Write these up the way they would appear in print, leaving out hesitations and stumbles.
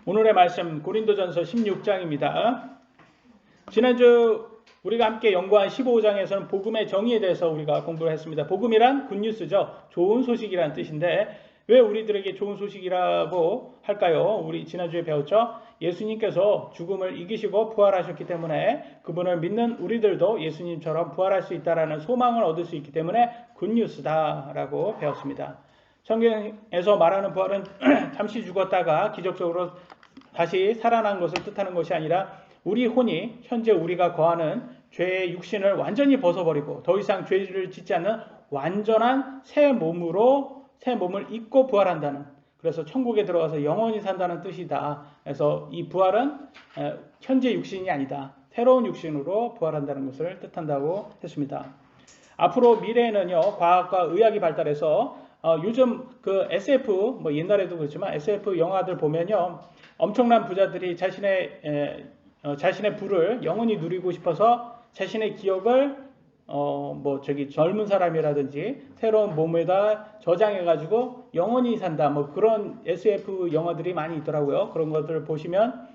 오늘의 말씀 고린도전서 16장입니다. 지난주 우리가 함께 연구한 15장에서는 복음의 정의에 대해서 우리가 공부를 했습니다. 복음이란 굿뉴스죠. 좋은 소식이라는 뜻인데 왜 우리들에게 좋은 소식이라고 할까요? 우리 지난주에 배웠죠. 예수님께서 죽음을 이기시고 부활하셨기 때문에 그분을 믿는 우리들도 예수님처럼 부활할 수 있다는 소망을 얻을 수 있기 때문에 굿뉴스다라고 배웠습니다. 성경에서 말하는 부활은 잠시 죽었다가 기적적으로 다시 살아난 것을 뜻하는 것이 아니라 우리 혼이 현재 우리가 거하는 죄의 육신을 완전히 벗어버리고 더 이상 죄를 짓지 않는 완전한 새 몸을 입고 부활한다는, 그래서 천국에 들어가서 영원히 산다는 뜻이다. 그래서 이 부활은 현재 육신이 아니다. 새로운 육신으로 부활한다는 것을 뜻한다고 했습니다. 앞으로 미래에는요, 과학과 의학이 발달해서 요즘 그 SF, 옛날에도 그렇지만 SF 영화들 보면요, 엄청난 부자들이 자신의 부를 영원히 누리고 싶어서 자신의 기억을 젊은 사람이라든지 새로운 몸에다 저장해가지고 영원히 산다. 그런 SF 영화들이 많이 있더라고요. 그런 것들을 보시면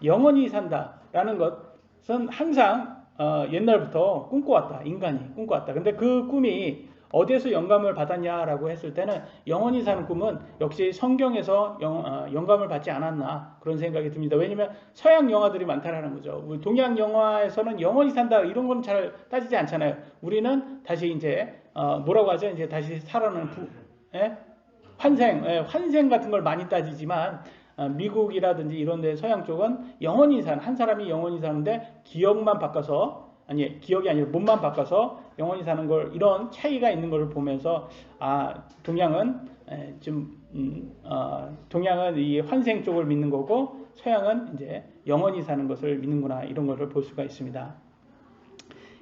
영원히 산다라는 것은 항상 옛날부터 꿈꿔왔다. 인간이 꿈꿔왔다. 근데 그 꿈이 어디에서 영감을 받았냐라고 했을 때는 영원히 사는 꿈은 역시 성경에서 영감을 받지 않았나 그런 생각이 듭니다. 왜냐하면 서양 영화들이 많다라는 거죠. 우리 동양 영화에서는 영원히 산다 이런 건 잘 따지지 않잖아요. 우리는 다시 이제 뭐라고 하죠? 이제 다시 살아나는 환생 같은 걸 많이 따지지만 미국이라든지 이런 데 서양 쪽은 영원히 한 사람이 영원히 사는데 기억만 바꿔서, 기억이 아니라 몸만 바꿔서 영원히 사는 걸, 이런 차이가 있는 걸 보면서 동양은 동양은 이 환생 쪽을 믿는 거고 서양은 이제 영원히 사는 것을 믿는구나, 이런 것을 볼 수가 있습니다.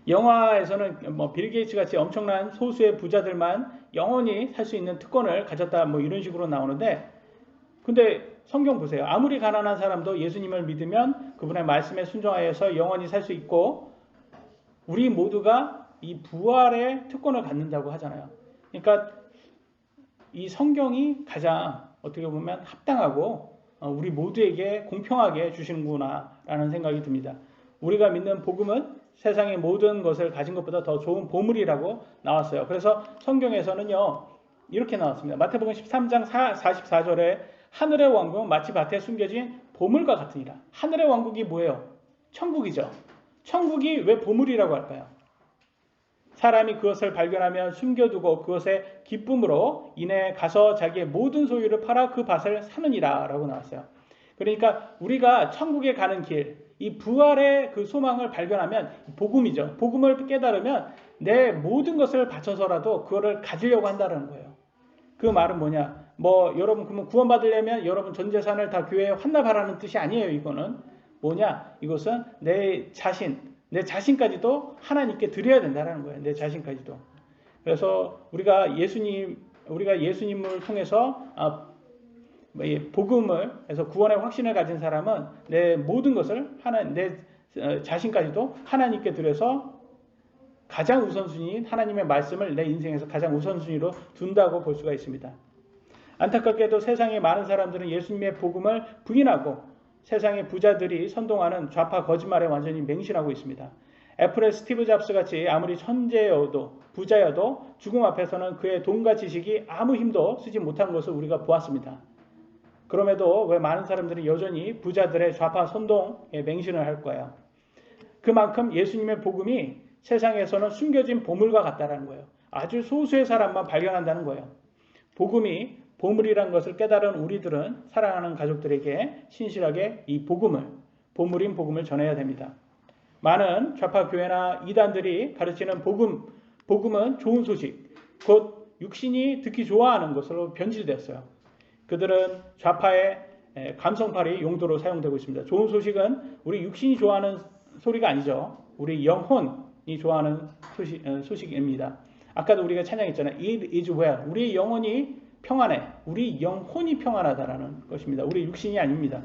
영화에서는 빌 게이츠 같이 엄청난 소수의 부자들만 영원히 살 수 있는 특권을 가졌다 이런 식으로 나오는데, 근데 성경 보세요. 아무리 가난한 사람도 예수님을 믿으면 그분의 말씀에 순종하여서 영원히 살 수 있고 우리 모두가 이 부활의 특권을 갖는다고 하잖아요. 그러니까 이 성경이 가장 어떻게 보면 합당하고 우리 모두에게 공평하게 주시는구나 라는 생각이 듭니다. 우리가 믿는 복음은 세상의 모든 것을 가진 것보다 더 좋은 보물이라고 나왔어요. 그래서 성경에서는요 이렇게 나왔습니다. 마태복음 13장 44절에 하늘의 왕국은 마치 밭에 숨겨진 보물과 같으니라. 하늘의 왕국이 뭐예요? 천국이죠. 천국이 왜 보물이라고 할까요? 사람이 그것을 발견하면 숨겨두고 그것의 기쁨으로 인해 가서 자기의 모든 소유를 팔아 그 밭을 사느니라 라고 나왔어요. 그러니까 우리가 천국에 가는 길, 이 부활의 그 소망을 발견하면 복음이죠. 복음을 깨달으면 내 모든 것을 바쳐서라도 그거를 가지려고 한다는 거예요. 그 말은 뭐냐? 여러분 그러면 구원받으려면 여러분 전 재산을 다 교회에 환납하라는 뜻이 아니에요. 이거는 뭐냐? 이것은 내 자신까지도 하나님께 드려야 된다는 거예요. 내 자신까지도. 그래서 우리가 예수님을 통해서 복음을 해서 구원의 확신을 가진 사람은 내 모든 것을 내 자신까지도 하나님께 드려서 가장 우선순위인 하나님의 말씀을 내 인생에서 가장 우선순위로 둔다고 볼 수가 있습니다. 안타깝게도 세상의 많은 사람들은 예수님의 복음을 부인하고 세상의 부자들이 선동하는 좌파 거짓말에 완전히 맹신하고 있습니다. 애플의 스티브 잡스 같이 아무리 천재여도 부자여도 죽음 앞에서는 그의 돈과 지식이 아무 힘도 쓰지 못한 것을 우리가 보았습니다. 그럼에도 왜 많은 사람들이 여전히 부자들의 좌파 선동에 맹신을 할 거예요. 그만큼 예수님의 복음이 세상에서는 숨겨진 보물과 같다는 거예요. 아주 소수의 사람만 발견한다는 거예요. 복음이 보물이란 것을 깨달은 우리들은 사랑하는 가족들에게 신실하게 이 보물인 복음을 전해야 됩니다. 많은 좌파 교회나 이단들이 가르치는 복음은 좋은 소식, 곧 육신이 듣기 좋아하는 것으로 변질되었어요. 그들은 좌파의 감성팔이 용도로 사용되고 있습니다. 좋은 소식은 우리 육신이 좋아하는 소리가 아니죠. 우리 영혼이 좋아하는 소식입니다. 아까도 우리가 찬양했잖아요. It is well. 우리 영혼이 평안해. 우리 영혼이 평안하다라는 것입니다. 우리 육신이 아닙니다.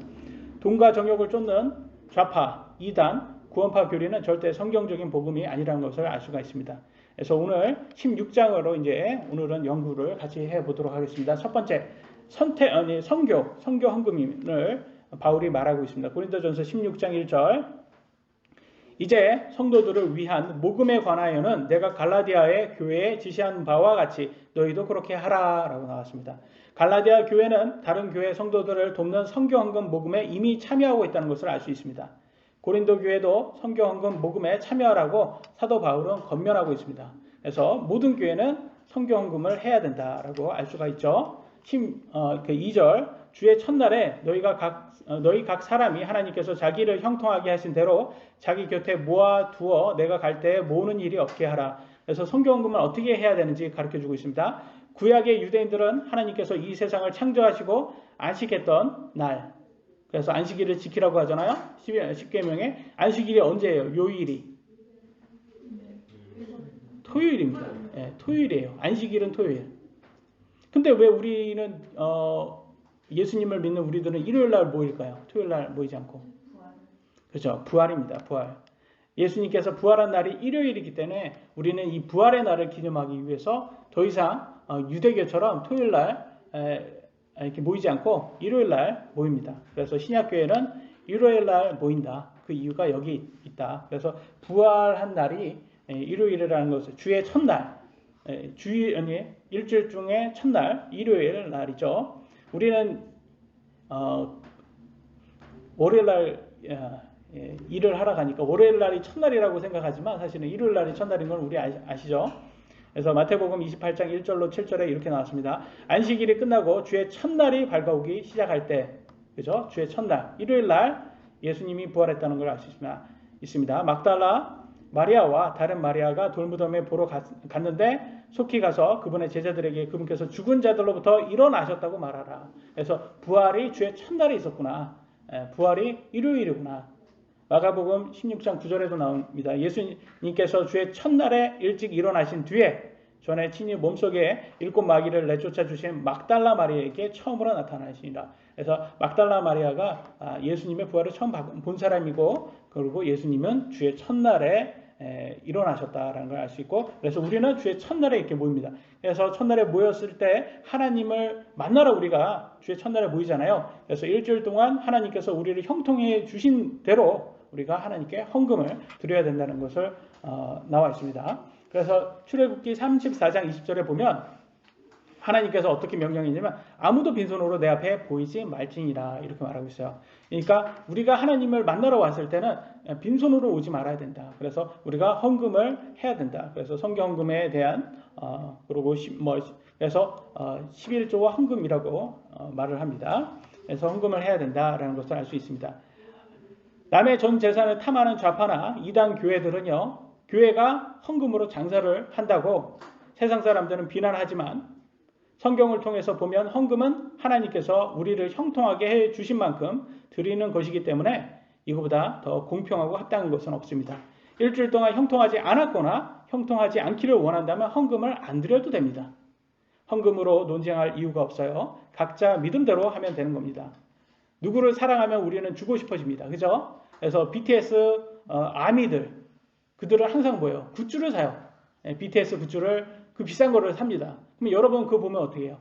돈과 정욕을 쫓는 좌파, 이단, 구원파 교리는 절대 성경적인 복음이 아니라는 것을 알 수가 있습니다. 그래서 오늘 16장으로 오늘은 연구를 같이 해보도록 하겠습니다. 첫 번째, 성교 헌금을 바울이 말하고 있습니다. 고린도전서 16장 1절. 이제 성도들을 위한 모금에 관하여는 내가 갈라디아의 교회에 지시한 바와 같이 너희도 그렇게 하라 라고 나왔습니다. 갈라디아 교회는 다른 교회 성도들을 돕는 선교헌금 모금에 이미 참여하고 있다는 것을 알 수 있습니다. 고린도 교회도 선교헌금 모금에 참여하라고 사도 바울은 권면하고 있습니다. 그래서 모든 교회는 선교헌금을 해야 된다라고 알 수가 있죠. 2절 주의 첫날에 너희 각 사람이 하나님께서 자기를 형통하게 하신 대로 자기 곁에 모아두어 내가 갈 때에 모으는 일이 없게 하라. 그래서 선교헌금을 어떻게 해야 되는지 가르쳐주고 있습니다. 구약의 유대인들은 하나님께서 이 세상을 창조하시고 안식했던 날, 그래서 안식일을 지키라고 하잖아요. 10계명에 안식일이 언제예요? 요일이 토요일입니다. 네, 토요일이에요. 안식일은 토요일. 근데 왜 우리는 예수님을 믿는 우리들은 일요일 날 모일까요? 토요일 날 모이지 않고. 그렇죠. 부활입니다. 부활. 예수님께서 부활한 날이 일요일이기 때문에 우리는 이 부활의 날을 기념하기 위해서 더 이상 유대교처럼 토요일 날 이렇게 모이지 않고 일요일 날 모입니다. 그래서 신약교회는 일요일 날 모인다. 그 이유가 여기 있다. 그래서 부활한 날이 일요일이라는 것을 주의 첫날, 일주일 중에 첫날, 일요일 날이죠. 우리는 월요일 날 일을 하러 가니까 월요일 날이 첫날이라고 생각하지만 사실은 일요일 날이 첫날인 건 우리 아시죠? 그래서 마태복음 28장 1절로 7절에 이렇게 나왔습니다. 안식일이 끝나고 주의 첫날이 밝아오기 시작할 때, 그죠? 주의 첫날, 일요일 날 예수님이 부활했다는 걸 알 수 있습니다. 막달라 마리아와 다른 마리아가 돌무덤에 보러 갔는데 속히 가서 그분의 제자들에게 그분께서 죽은 자들로부터 일어나셨다고 말하라. 그래서 부활이 주의 첫날에 있었구나. 부활이 일요일이구나. 마가복음 16장 9절에도 나옵니다. 예수님께서 주의 첫날에 일찍 일어나신 뒤에 전에 친히 몸속에 7 마귀를 내쫓아 주신 막달라 마리아에게 처음으로 나타나시니라. 그래서 막달라 마리아가 예수님의 부활을 처음 본 사람이고, 그리고 예수님은 주의 첫날에 일어나셨다라는 걸 알 수 있고, 그래서 우리는 주의 첫날에 이렇게 모입니다. 그래서 첫날에 모였을 때 하나님을 만나러 우리가 주의 첫날에 모이잖아요. 그래서 일주일 동안 하나님께서 우리를 형통해 주신 대로 우리가 하나님께 헌금을 드려야 된다는 것을 나와 있습니다. 그래서 출애굽기 34장 20절에 보면 하나님께서 어떻게 명령했냐면 아무도 빈손으로 내 앞에 보이지 말지니라 이렇게 말하고 있어요. 그러니까 우리가 하나님을 만나러 왔을 때는 빈손으로 오지 말아야 된다. 그래서 우리가 헌금을 해야 된다. 그래서 성경헌금에 대한 그리고 그래서 11조와 헌금이라고 말을 합니다. 그래서 헌금을 해야 된다라는 것을 알 수 있습니다. 남의 전 재산을 탐하는 좌파나 이단 교회들은요, 교회가 헌금으로 장사를 한다고 세상 사람들은 비난하지만 성경을 통해서 보면 헌금은 하나님께서 우리를 형통하게 해 주신 만큼 드리는 것이기 때문에 이거보다 더 공평하고 합당한 것은 없습니다. 일주일 동안 형통하지 않았거나 형통하지 않기를 원한다면 헌금을 안 드려도 됩니다. 헌금으로 논쟁할 이유가 없어요. 각자 믿음대로 하면 되는 겁니다. 누구를 사랑하면 우리는 주고 싶어집니다. 그죠? 그래서 BTS 아미들, 그들은 항상 뭐예요? 굿즈를 사요. BTS 굿즈를 그 비싼 거를 삽니다. 그럼 여러분 그거 보면 어떻게 해요?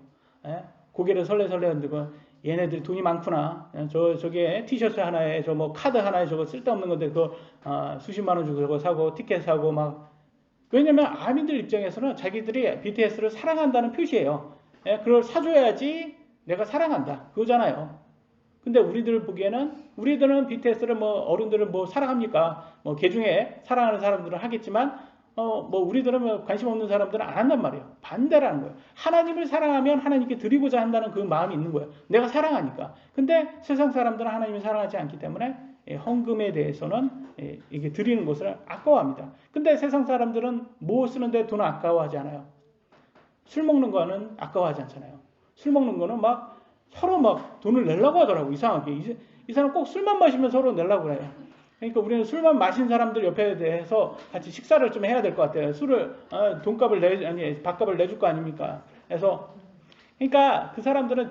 고개를 설레설레 흔들고 얘네들이 돈이 많구나. 저게 티셔츠 하나에 저 뭐 카드 하나에 저거 쓸데없는 건데 그거 수십만 원 주고 저거 사고 티켓 사고 막. 왜냐면 아미들 입장에서는 자기들이 BTS를 사랑한다는 표시예요. 그걸 사줘야지 내가 사랑한다. 그거잖아요. 근데 우리들 보기에는 우리들은 BTS를 뭐 어른들은 뭐 사랑합니까? 뭐 개중에 사랑하는 사람들은 하겠지만 뭐 우리들은 뭐 관심 없는 사람들은 안 한단 말이에요. 반대라는 거예요. 하나님을 사랑하면 하나님께 드리고자 한다는 그 마음이 있는 거예요. 내가 사랑하니까. 근데 세상 사람들은 하나님을 사랑하지 않기 때문에 헌금에 대해서는 이게 드리는 것을 아까워합니다. 근데 세상 사람들은 뭐 쓰는데 돈 아까워하지 않아요. 술 먹는 거는 아까워하지 않잖아요. 술 먹는 거는 막 서로 막 돈을 내려고 하더라고. 이상하게. 이 사람 꼭 술만 마시면 서로 내려고 그래요. 그러니까 우리는 술만 마신 사람들 옆에 대해서 같이 식사를 좀 해야 될 것 같아요. 술을 밥값을 내줄 거 아닙니까? 그래서 그러니까 그 사람들은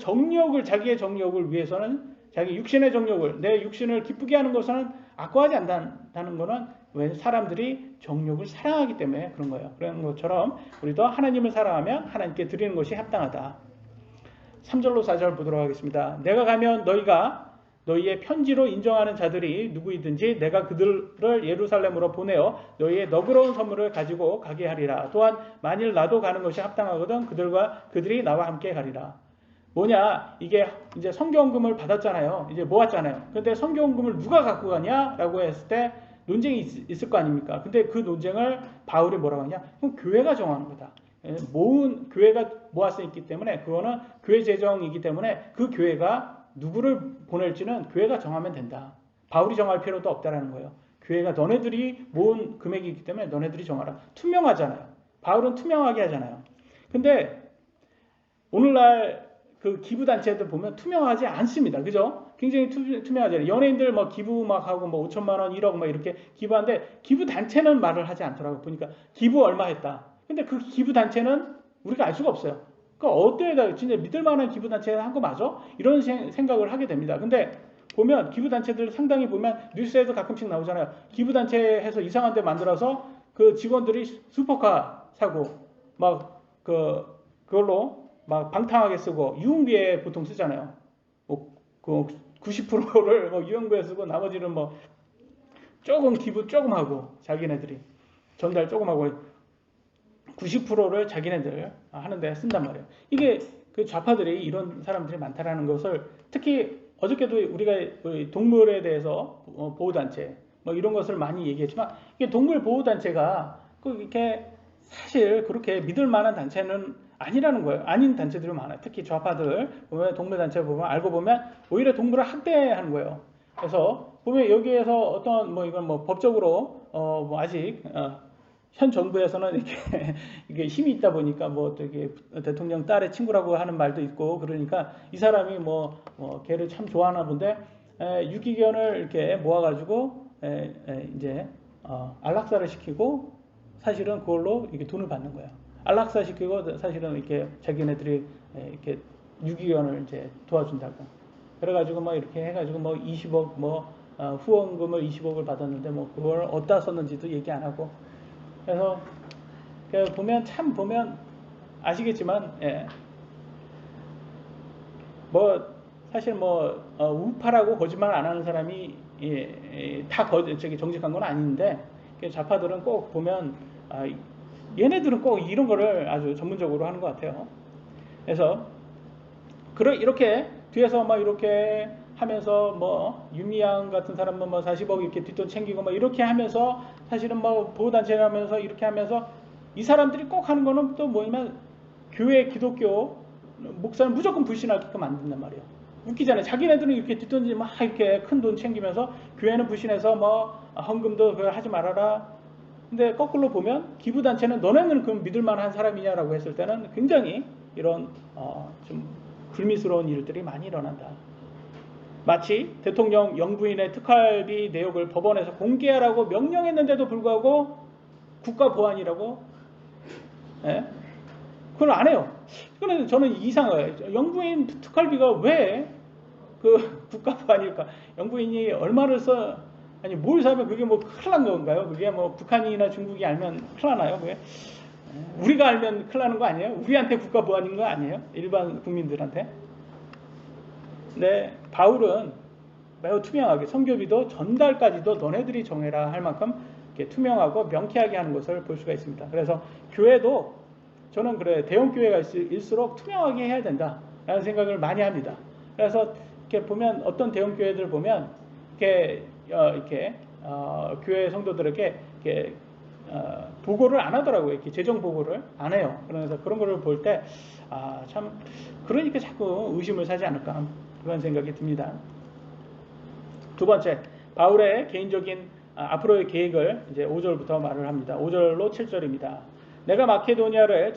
자기의 정욕을 위해서는 자기 육신의 정욕을 내 육신을 기쁘게 하는 것은 아까워하지 않는다는 것은 왜 사람들이 정욕을 사랑하기 때문에 그런 거예요. 그런 것처럼 우리도 하나님을 사랑하면 하나님께 드리는 것이 합당하다. 3절로 4절 보도록 하겠습니다. 내가 가면 너희의 편지로 인정하는 자들이 누구이든지 내가 그들을 예루살렘으로 보내어 너희의 너그러운 선물을 가지고 가게 하리라. 또한 만일 나도 가는 것이 합당하거든 그들이 나와 함께 가리라. 뭐냐, 이게 이제 성경금을 받았잖아요. 이제 모았잖아요. 근데 성경금을 누가 갖고 가냐라고 했을 때 논쟁이 있을 거 아닙니까? 근데 그 논쟁을 바울이 뭐라고 하냐? 그럼 교회가 정하는 거다. 모은 교회가 모았기 때문에 그거는 교회 재정이기 때문에 그 교회가 누구를 보낼지는 교회가 정하면 된다. 바울이 정할 필요도 없다라는 거예요. 교회가 너네들이 모은 금액이기 때문에 너네들이 정하라. 투명하잖아요. 바울은 투명하게 하잖아요. 근데 오늘날 그 기부단체들 보면 투명하지 않습니다. 그죠? 굉장히 투명하잖아요. 연예인들 뭐 기부 막 하고 뭐 5천만 원, 1억 막 이렇게 기부하는데 기부단체는 말을 하지 않더라고요. 보니까 기부 얼마 했다. 근데 그 기부단체는 우리가 알 수가 없어요. 그러니까 어때다 진짜 믿을 만한 기부단체가 한 거 맞아? 이런 생각을 하게 됩니다. 근데 보면 기부단체들 상당히 보면 뉴스에도 가끔씩 나오잖아요. 기부단체 해서 이상한 데 만들어서 그 직원들이 슈퍼카 사고 막 그걸로 막 방탕하게 쓰고 유흥비에 보통 쓰잖아요. 그 90%를 뭐 유흥비에 쓰고 나머지는 뭐 조금 기부 조금 하고 자기네들이 전달 조금 하고 90%를 자기네들 하는데 쓴단 말이에요. 이게 그 좌파들이 이런 사람들이 많다라는 것을 특히 어저께도 우리가 동물에 대해서 보호단체 뭐 이런 것을 많이 얘기했지만 이게 동물 보호단체가 이렇게 사실 그렇게 믿을 만한 단체는 아니라는 거예요. 아닌 단체들이 많아요. 특히 좌파들 보면 동물단체 보면 알고 보면 오히려 동물을 학대하는 거예요. 그래서 보면 여기에서 어떤 뭐 이건 뭐 법적으로 뭐 아직 현 정부에서는 이렇게 이게 힘이 있다 보니까 뭐 되게 대통령 딸의 친구라고 하는 말도 있고 그러니까 이 사람이 뭐 걔를 참 좋아하나 본데 유기견을 이렇게 모아가지고 이제 안락사를 시키고 사실은 그걸로 이렇게 돈을 받는 거예요. 안락사 시키고 사실은 이렇게 자기네들이 이렇게 유기견을 이제 도와준다고. 그래가지고 뭐 이렇게 해가지고 뭐 20억 뭐 후원금을 20억을 받았는데 뭐 그걸 어디다 썼는지도 얘기 안 하고. 그래서 보면 참 보면 아시겠지만 뭐 사실 뭐 우파라고 거짓말 안 하는 사람이 다 정직한 건 아닌데 좌파들은 꼭 보면 얘네들은 꼭 이런 거를 아주 전문적으로 하는 것 같아요. 그래서 이렇게 뒤에서 막 이렇게 하면서 뭐 유미양 같은 사람은 뭐 40억 이렇게 뒷돈 챙기고 뭐 이렇게 하면서 사실은 뭐 보호단체를 하면서 이렇게 하면서 이 사람들이 꼭 하는 거는 또 뭐냐면 교회 기독교 목사는 무조건 불신하게끔 만든단 말이에요. 웃기잖아요. 자기네들은 이렇게 뒷돈 막 이렇게 큰 돈 챙기면서 교회는 불신해서 뭐 헌금도 그거 하지 말아라. 근데 거꾸로 보면 기부단체는 너네는 그럼 믿을 만한 사람이냐라고 했을 때는 굉장히 이런 좀 불미스러운 일들이 많이 일어난다. 마치 대통령 영부인의 특활비 내역을 법원에서 공개하라고 명령했는데도 불구하고 국가보안이라고 그걸 안 해요. 그런데 저는 이상해요. 영부인 특활비가 왜 그 국가보안일까? 영부인이 얼마를 아니 뭘 사면 그게 뭐 큰일 난 건가요? 그게 뭐 북한이나 중국이 알면 큰일 나나요? 그게 우리가 알면 큰일 나는 거 아니에요? 우리한테 국가보안인 거 아니에요? 일반 국민들한테? 근데 바울은 매우 투명하게 선교비도 전달까지도 너네들이 정해라 할 만큼 이렇게 투명하고 명쾌하게 하는 것을 볼 수가 있습니다. 그래서 교회도 저는 그래 대형 교회가 일수록 투명하게 해야 된다라는 생각을 많이 합니다. 그래서 이렇게 보면 어떤 대형 교회들 보면 이렇게 교회 성도들에게 이렇게 보고를 안 하더라고요. 이렇게 재정 보고를 안 해요. 그래서 그런 거를 볼 때 참 그러니까 자꾸 의심을 사지 않을까 그런 생각이 듭니다. 두 번째, 바울의 개인적인 앞으로의 계획을 이제 5절부터 말을 합니다. 5절로 7절입니다. 내가 마케도니아를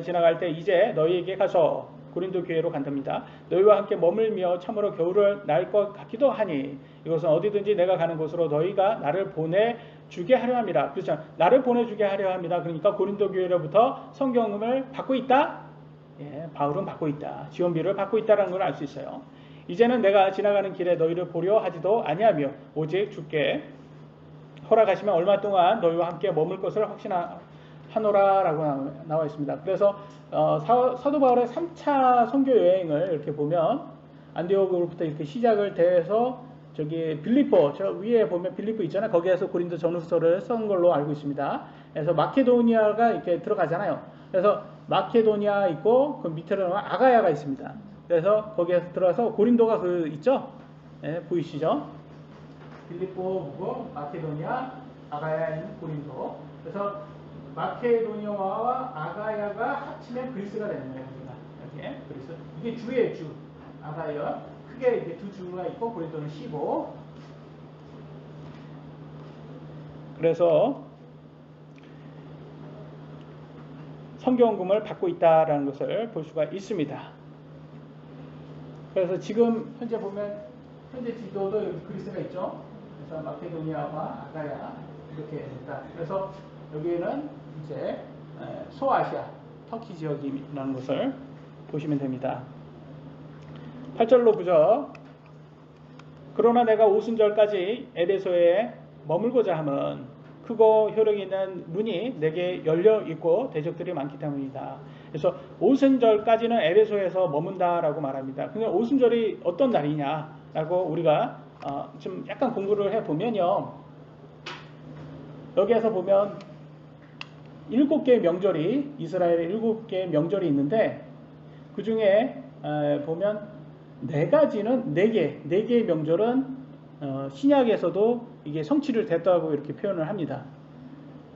지나갈 때 이제 너희에게 가서 고린도 교회로 간답니다. 너희와 함께 머물며 참으로 겨울을 날 것 같기도 하니 이것은 어디든지 내가 가는 곳으로 너희가 나를 보내주게 하려 합니다. 그렇죠? 나를 보내주게 하려 합니다. 그러니까 고린도 교회로부터 성경을 받고 있다? 예, 바울은 받고 있다. 지원비를 받고 있다는 걸 알 수 있어요. 이제는 내가 지나가는 길에 너희를 보려 하지도 아니하며 오직 주께 허락하시면 얼마 동안 너희와 함께 머물 것을 확신하노라라고 나와 있습니다. 그래서 사도 바울의 3차 선교 여행을 이렇게 보면 안디옥으로부터 이렇게 시작을 돼서 저기 빌립보, 저 위에 보면 빌립보 있잖아요. 거기에서 고린도 전후서를 쓴 걸로 알고 있습니다. 그래서 마케도니아가 이렇게 들어가잖아요. 그래서 마케도니아 있고 그 밑에는 아가야가 있습니다. 그래서 거기에서 들어가서 고린도가 그 있죠? 네, 보이시죠? 빌립보고 마케도니아, 아가야인 고린도. 그래서 마케도니아와 아가야가 합치면 그리스가 되는 거예요. 이렇게 그리스. 이게 주예요, 주. 아가야. 크게 이게 두 주가 있고 고린도는 15. 그래서 성경금을 받고 있다라는 것을 볼 수가 있습니다. 그래서 지금 현재 보면 현재 지도도 여기 그리스가 있죠. 그래서 마케도니아와 아가야 이렇게 됩니다. 그래서 여기에는 이제 소아시아, 터키 지역이라는 것을 보시면 됩니다. 8절로 보죠. 그러나 내가 오순절까지 에베소에 머물고자 함은 크고 효력이 있는 문이 내게 열려 있고 대적들이 많기 때문이다. 그래서 오순절까지는 에베소에서 머문다라고 말합니다. 근데 오순절이 어떤 날이냐라고 우리가 좀 약간 공부를 해보면요. 여기에서 보면 7개의 명절이 이스라엘의 7개의 명절이 있는데 그 중에 보면 4가지는 4개의 명절은 신약에서도 이게 성취를 됐다고 이렇게 표현을 합니다.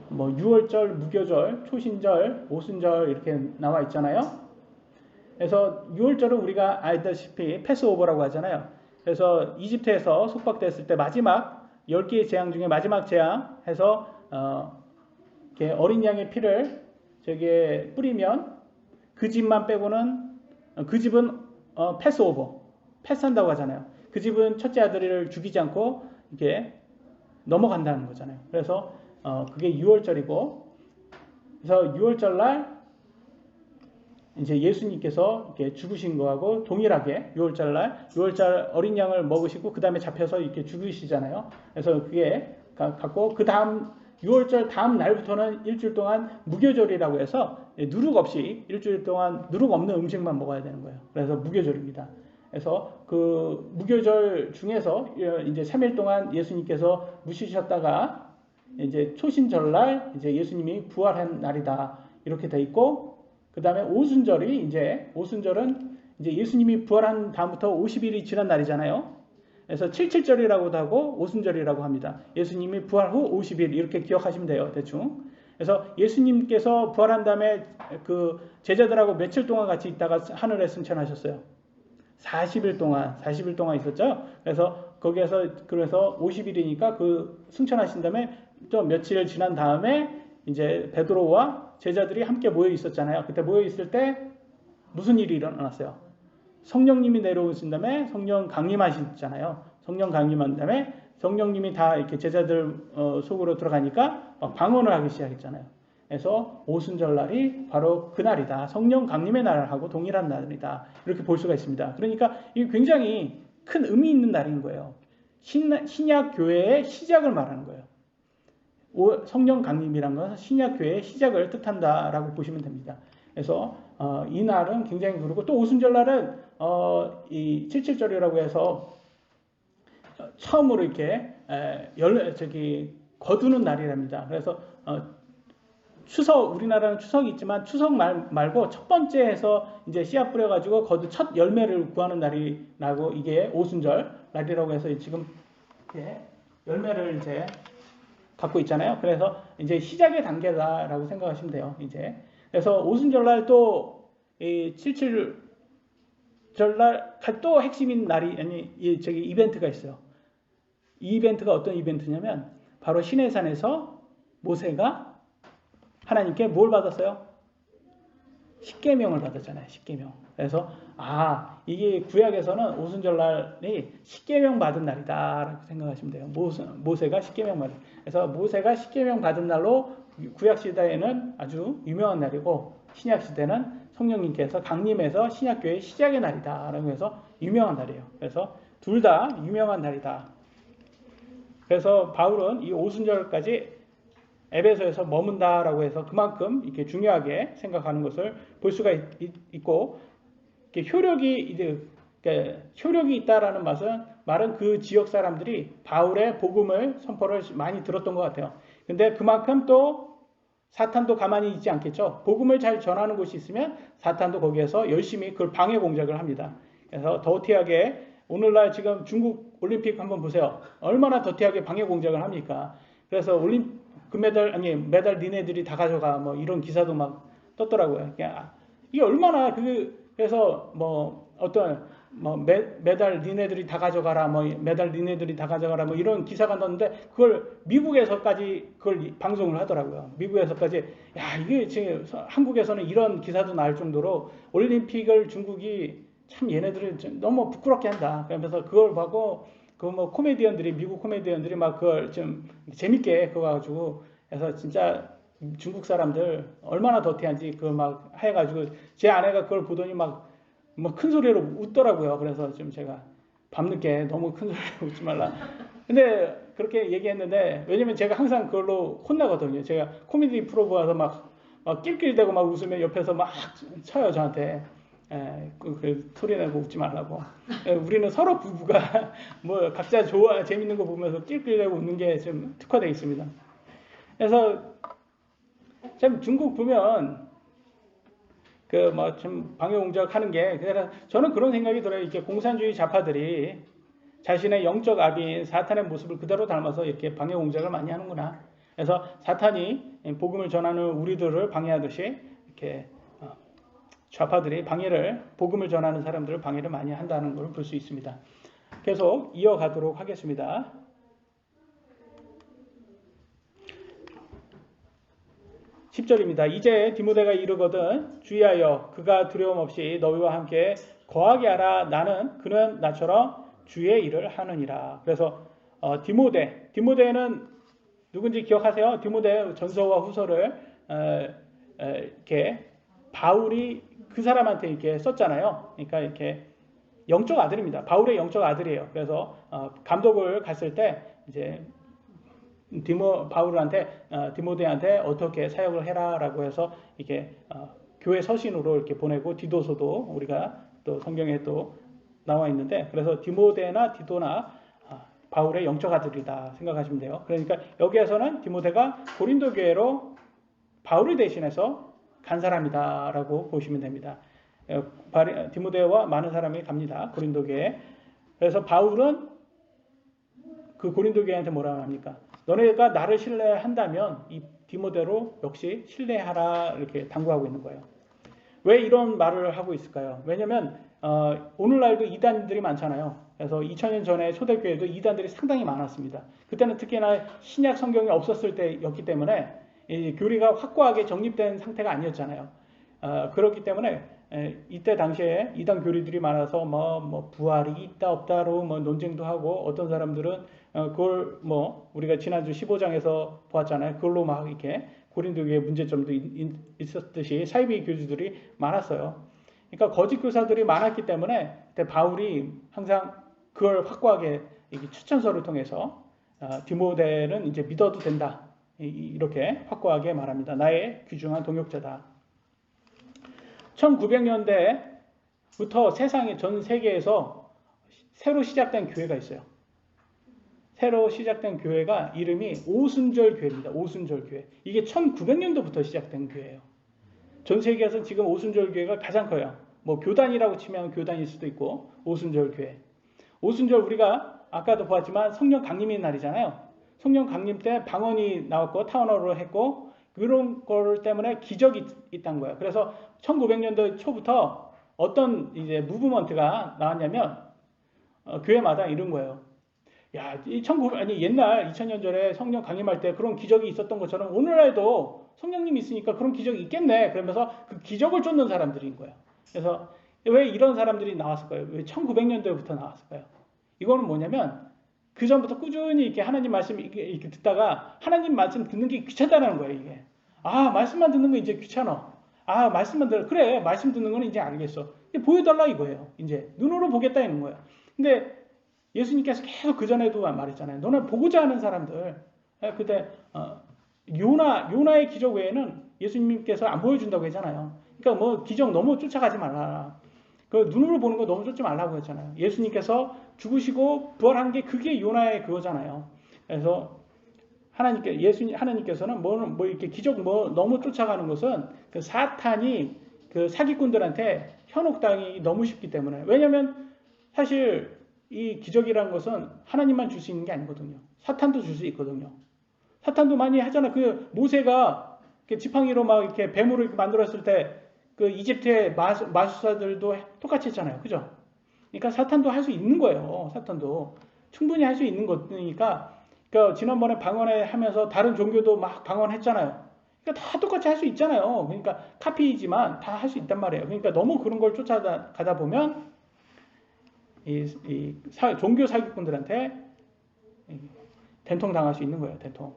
뭐 6월절, 무교절, 초신절, 오순절 이렇게 나와 있잖아요. 그래서 6월절은 우리가 알다시피 패스오버라고 하잖아요. 그래서 이집트에서 속박됐을 때 마지막 10개의 재앙 중에 마지막 재앙 해서 어린 양의 피를 저기에 뿌리면 그 집만 빼고는 그 집은 패스오버, 패스한다고 하잖아요. 그 집은 첫째 아들을 죽이지 않고 이렇게 넘어간다는 거잖아요. 그래서 그게 6월절이고, 그래서 6월절 날 이제 예수님께서 이렇게 죽으신 거하고 동일하게 6월절 날 6월절 어린 양을 먹으시고 그 다음에 잡혀서 이렇게 죽으시잖아요. 그래서 그게 갖고 그 다음 6월절 다음 날부터는 일주일 동안 무교절이라고 해서 누룩 없이 일주일 동안 누룩 없는 음식만 먹어야 되는 거예요. 그래서 무교절입니다. 그래서 그 무교절 중에서 이제 3일 동안 예수님께서 묵시셨다가 이제 초신절날 이제 예수님이 부활한 날이다 이렇게 돼 있고, 그 다음에 오순절이 오순절은 이제 예수님이 부활한 다음부터 50일이 지난 날이잖아요. 그래서 77절이라고도 하고 오순절이라고 합니다. 예수님이 부활 후 50일 이렇게 기억하시면 돼요. 대충. 그래서 예수님께서 부활한 다음에 그 제자들하고 며칠 동안 같이 있다가 하늘에 승천하셨어요. 40일 동안 있었죠. 그래서 거기에서 그래서 50일이니까 그 승천하신 다음에 또 며칠 지난 다음에 이제 베드로와 제자들이 함께 모여 있었잖아요. 그때 모여 있을 때 무슨 일이 일어났어요? 성령님이 내려오신 다음에 성령 강림하시잖아요. 성령 강림한 다음에 성령님이 다 이렇게 제자들 속으로 들어가니까 막 방언을 하기 시작했잖아요. 그래서 오순절 날이 바로 그 날이다. 성령 강림의 날하고 동일한 날이다. 이렇게 볼 수가 있습니다. 그러니까 이게 굉장히 큰 의미 있는 날인 거예요. 신약 교회의 시작을 말하는 거예요. 성령 강림이란 것은 신약 교회의 시작을 뜻한다라고 보시면 됩니다. 그래서 이 날은 굉장히 그렇고, 또 오순절 날은 이 77절이라고 해서 처음으로 이렇게 거두는 날이랍니다. 그래서 추석, 우리나라는 추석이 있지만 추석 말고 첫 번째 해서 이제 씨앗 뿌려가지고 첫 열매를 구하는 날이라고, 이게 오순절 날이라고 해서 지금 이렇게 열매를 이제 갖고 있잖아요. 그래서 이제 시작의 단계다라고 생각하시면 돼요. 이제. 그래서 오순절날 또 이 77절날 또 핵심인 날이 이벤트가 있어요. 이 이벤트가 어떤 이벤트냐면 바로 시내산에서 모세가 하나님께 뭘 받았어요? 십계명을 받았잖아요. 십계명. 그래서 이게 구약에서는 오순절날이 십계명 받은 날이다라고 생각하시면 돼요. 모세가 십계명 받은. 그래서 모세가 십계명 받은 날로 구약 시대에는 아주 유명한 날이고, 신약 시대는 성령님께서 강림해서 신약교회의 시작의 날이다라고 해서 유명한 날이에요. 그래서 둘 다 유명한 날이다. 그래서 바울은 이 오순절까지 에베소에서 머문다라고 해서 그만큼 이렇게 중요하게 생각하는 것을 볼 수가 있고, 이렇게 효력이 이제 그러니까 효력이 있다라는 말은 그 지역 사람들이 바울의 복음을 선포를 많이 들었던 것 같아요. 근데 그만큼 또 사탄도 가만히 있지 않겠죠. 복음을 잘 전하는 곳이 있으면 사탄도 거기에서 열심히 그걸 방해 공작을 합니다. 그래서 더티하게 오늘날 지금 중국 올림픽 한번 보세요. 얼마나 더티하게 방해 공작을 합니까? 그래서 메달 니네들이 다 가져가 뭐 이런 기사도 막 떴더라고요. 이게 얼마나 그래서 뭐 어떤 뭐 메달 니네들이 다 가져가라 뭐 메달 니네들이 다 가져가라 뭐 이런 기사가 났는데 그걸 미국에서까지 그걸 방송을 하더라고요. 미국에서까지 야 이게 지금 한국에서는 이런 기사도 나올 정도로 올림픽을 중국이 참 얘네들은 너무 부끄럽게 한다. 그러면서 그걸 보고 그 뭐 코미디언들이 미국 코미디언들이 막 그걸 좀 재밌게 그거 가지고 해서 진짜 중국 사람들 얼마나 더티한지 그걸 막 해가지고 제 아내가 그걸 보더니 막 뭐 큰 소리로 웃더라고요. 그래서 좀 제가 밤늦게 너무 큰 소리로 웃지 말라. 근데 그렇게 얘기했는데 왜냐면 제가 항상 그걸로 혼나거든요. 제가 코미디 프로 보아서 막 낄낄대고 막 웃으면 옆에서 막 쳐요 저한테. 그 소리 내고 웃지 말라고. 우리는 서로 부부가 뭐 각자 재밌는 거 보면서 낄낄대고 웃는 게 좀 특화되어 있습니다. 그래서 참 중국 보면 그 뭐 좀 방해 공작하는 게 그래서 저는 그런 생각이 들어요. 이렇게 공산주의 좌파들이 자신의 영적 아비인 사탄의 모습을 그대로 닮아서 이렇게 방해 공작을 많이 하는구나. 그래서 사탄이 복음을 전하는 우리들을 방해하듯이 이렇게 좌파들이 복음을 전하는 사람들을 방해를 많이 한다는 걸 볼 수 있습니다. 계속 이어가도록 하겠습니다. 10절입니다. 이제 디모데가 이르거든 주의하여 그가 두려움 없이 너희와 함께 거하게 하라. 그는 나처럼 주의 일을 하느니라. 그래서 디모데는 누군지 기억하세요? 디모데 전서와 후서를 이렇게 바울이 그 사람한테 이렇게 썼잖아요. 그러니까 이렇게 영적 아들입니다. 바울의 영적 아들이에요. 그래서 감독을 갔을 때 이제 디모데한테 어떻게 사역을 해라라고 해서 이렇게 교회 서신으로 이렇게 보내고 디도서도 우리가 또 성경에 또 나와 있는데 그래서 디모데나 디도나 바울의 영적 아들이다 생각하시면 돼요. 그러니까 여기에서는 디모데가 고린도 교회로 바울을 대신해서 간 사람이다라고 보시면 됩니다. 디모데와 많은 사람이 갑니다. 고린도 교회에. 그래서 바울은 그 고린도 교회한테 뭐라고 합니까? 너네가 나를 신뢰한다면 이 디모데로 역시 신뢰하라 이렇게 당부하고 있는 거예요. 왜 이런 말을 하고 있을까요? 왜냐하면 오늘날도 이단들이 많잖아요. 그래서 2000년 전에 초대교회도 이단들이 상당히 많았습니다. 그때는 특히나 신약 성경이 없었을 때였기 때문에 이 교리가 확고하게 정립된 상태가 아니었잖아요. 그렇기 때문에 이때 당시에 이단 교리들이 많아서 뭐 부활이 있다 없다로 뭐 논쟁도 하고 어떤 사람들은 그걸 뭐 우리가 지난주 15장에서 보았잖아요. 그걸로 막 이렇게 고린도 교회 문제점도 있었듯이 사이비 교주들이 많았어요. 그러니까 거짓 교사들이 많았기 때문에 그때 바울이 항상 그걸 확고하게 추천서를 통해서 디모데는 이제 믿어도 된다. 이렇게 확고하게 말합니다. 나의 귀중한 동역자다. 1900년대부터 세상의 전 세계에서 새로 시작된 교회가 있어요. 새로 시작된 교회가 이름이 오순절 교회입니다. 오순절 교회. 이게 1900년도부터 시작된 교회예요. 전 세계에서 지금 오순절 교회가 가장 커요. 뭐 교단이라고 치면 교단일 수도 있고 오순절 교회. 오순절 우리가 아까도 보았지만 성령 강림의 날이잖아요. 성령 강림 때 방언이 나왔고 타운홀을 했고 그런 걸 때문에 기적이 있다는 거예요. 그래서 1900년도 초부터 어떤 이제 무브먼트가 나왔냐면 교회마다 이런 거예요. 야, 옛날 2000년 전에 성령 강림할 때 그런 기적이 있었던 것처럼 오늘날도 성령님이 있으니까 그런 기적이 있겠네. 그러면서 그 기적을 쫓는 사람들인 거예요. 그래서 왜 이런 사람들이 나왔을까요? 왜 1900년대부터 나왔을까요? 이거는 뭐냐면 그 전부터 꾸준히 이렇게 하나님 말씀 이렇게 듣다가 하나님 말씀 듣는 게 귀찮다는 거예요. 이게 말씀만 듣는 거 이제 귀찮아. 그래 말씀 듣는 거는 이제 알겠어. 보여달라 이거예요. 이제 눈으로 보겠다 이런 거예요. 근데 예수님께서 계속 그 전에도 말했잖아요. 너는 보고자 하는 사람들. 그때 요나의 기적 외에는 예수님께서 안 보여준다고 했잖아요. 그러니까 뭐 기적 너무 쫓아가지 말라. 그 눈으로 보는 거 너무 쫓지 말라고 했잖아요. 예수님께서 죽으시고 부활한 게 그게 요나의 그거잖아요. 그래서 하나님께서는 뭐 이렇게 기적 뭐 너무 쫓아가는 것은 그 사탄이 그 사기꾼들한테 현혹당이 너무 쉽기 때문에. 왜냐하면 사실 이 기적이라는 것은 하나님만 줄 수 있는 게 아니거든요. 사탄도 줄 수 있거든요. 사탄도 많이 하잖아. 그 모세가 지팡이로 막 이렇게 뱀으로 이렇게 만들었을 때 그 이집트의 마술사들도 똑같이 했잖아요. 그죠? 그러니까 사탄도 할 수 있는 거예요. 사탄도 충분히 할 수 있는 거니까. 그러니까 지난번에 방언회 하면서 다른 종교도 막 방언했잖아요. 그러니까 다 똑같이 할 수 있잖아요. 그러니까 카피이지만 다 할 수 있단 말이에요. 그러니까 너무 그런 걸 쫓아가다 보면 종교 사기꾼들한테 된통 당할 수 있는 거예요. 된통.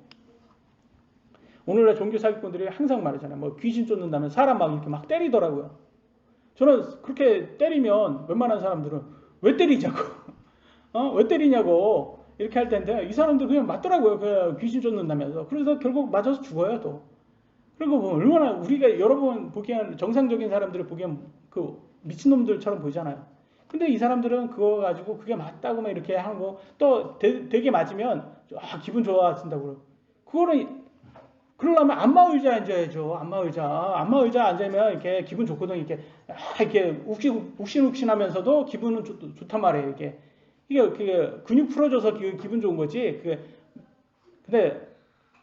오늘날 종교 사기꾼들이 항상 말하잖아요. 뭐 귀신 쫓는다면 사람 막 이렇게 막 때리더라고요. 저는 그렇게 때리면 웬만한 사람들은 왜 때리냐고, 왜 때리냐고 이렇게 할 텐데 이 사람들 그냥 맞더라고요. 그냥 귀신 쫓는다면서. 그래서 결국 맞아서 죽어요 또. 그리고 뭐 얼마나 우리가 여러분 보기엔 정상적인 사람들을 보기엔 그 미친놈들처럼 보이잖아요. 근데 이 사람들은 그거 가지고 그게 맞다고 막 이렇게 하고 또 되게 맞으면 기분 좋아진다고 그러고. 그거는 그러려면 안마의자에 앉아야죠. 안마의자 앉으면 이렇게 기분 좋거든. 이렇게 욱신욱신하면서도 기분은 좋단 말이에요. 이게 근육 풀어줘서 기분 좋은 거지. 근데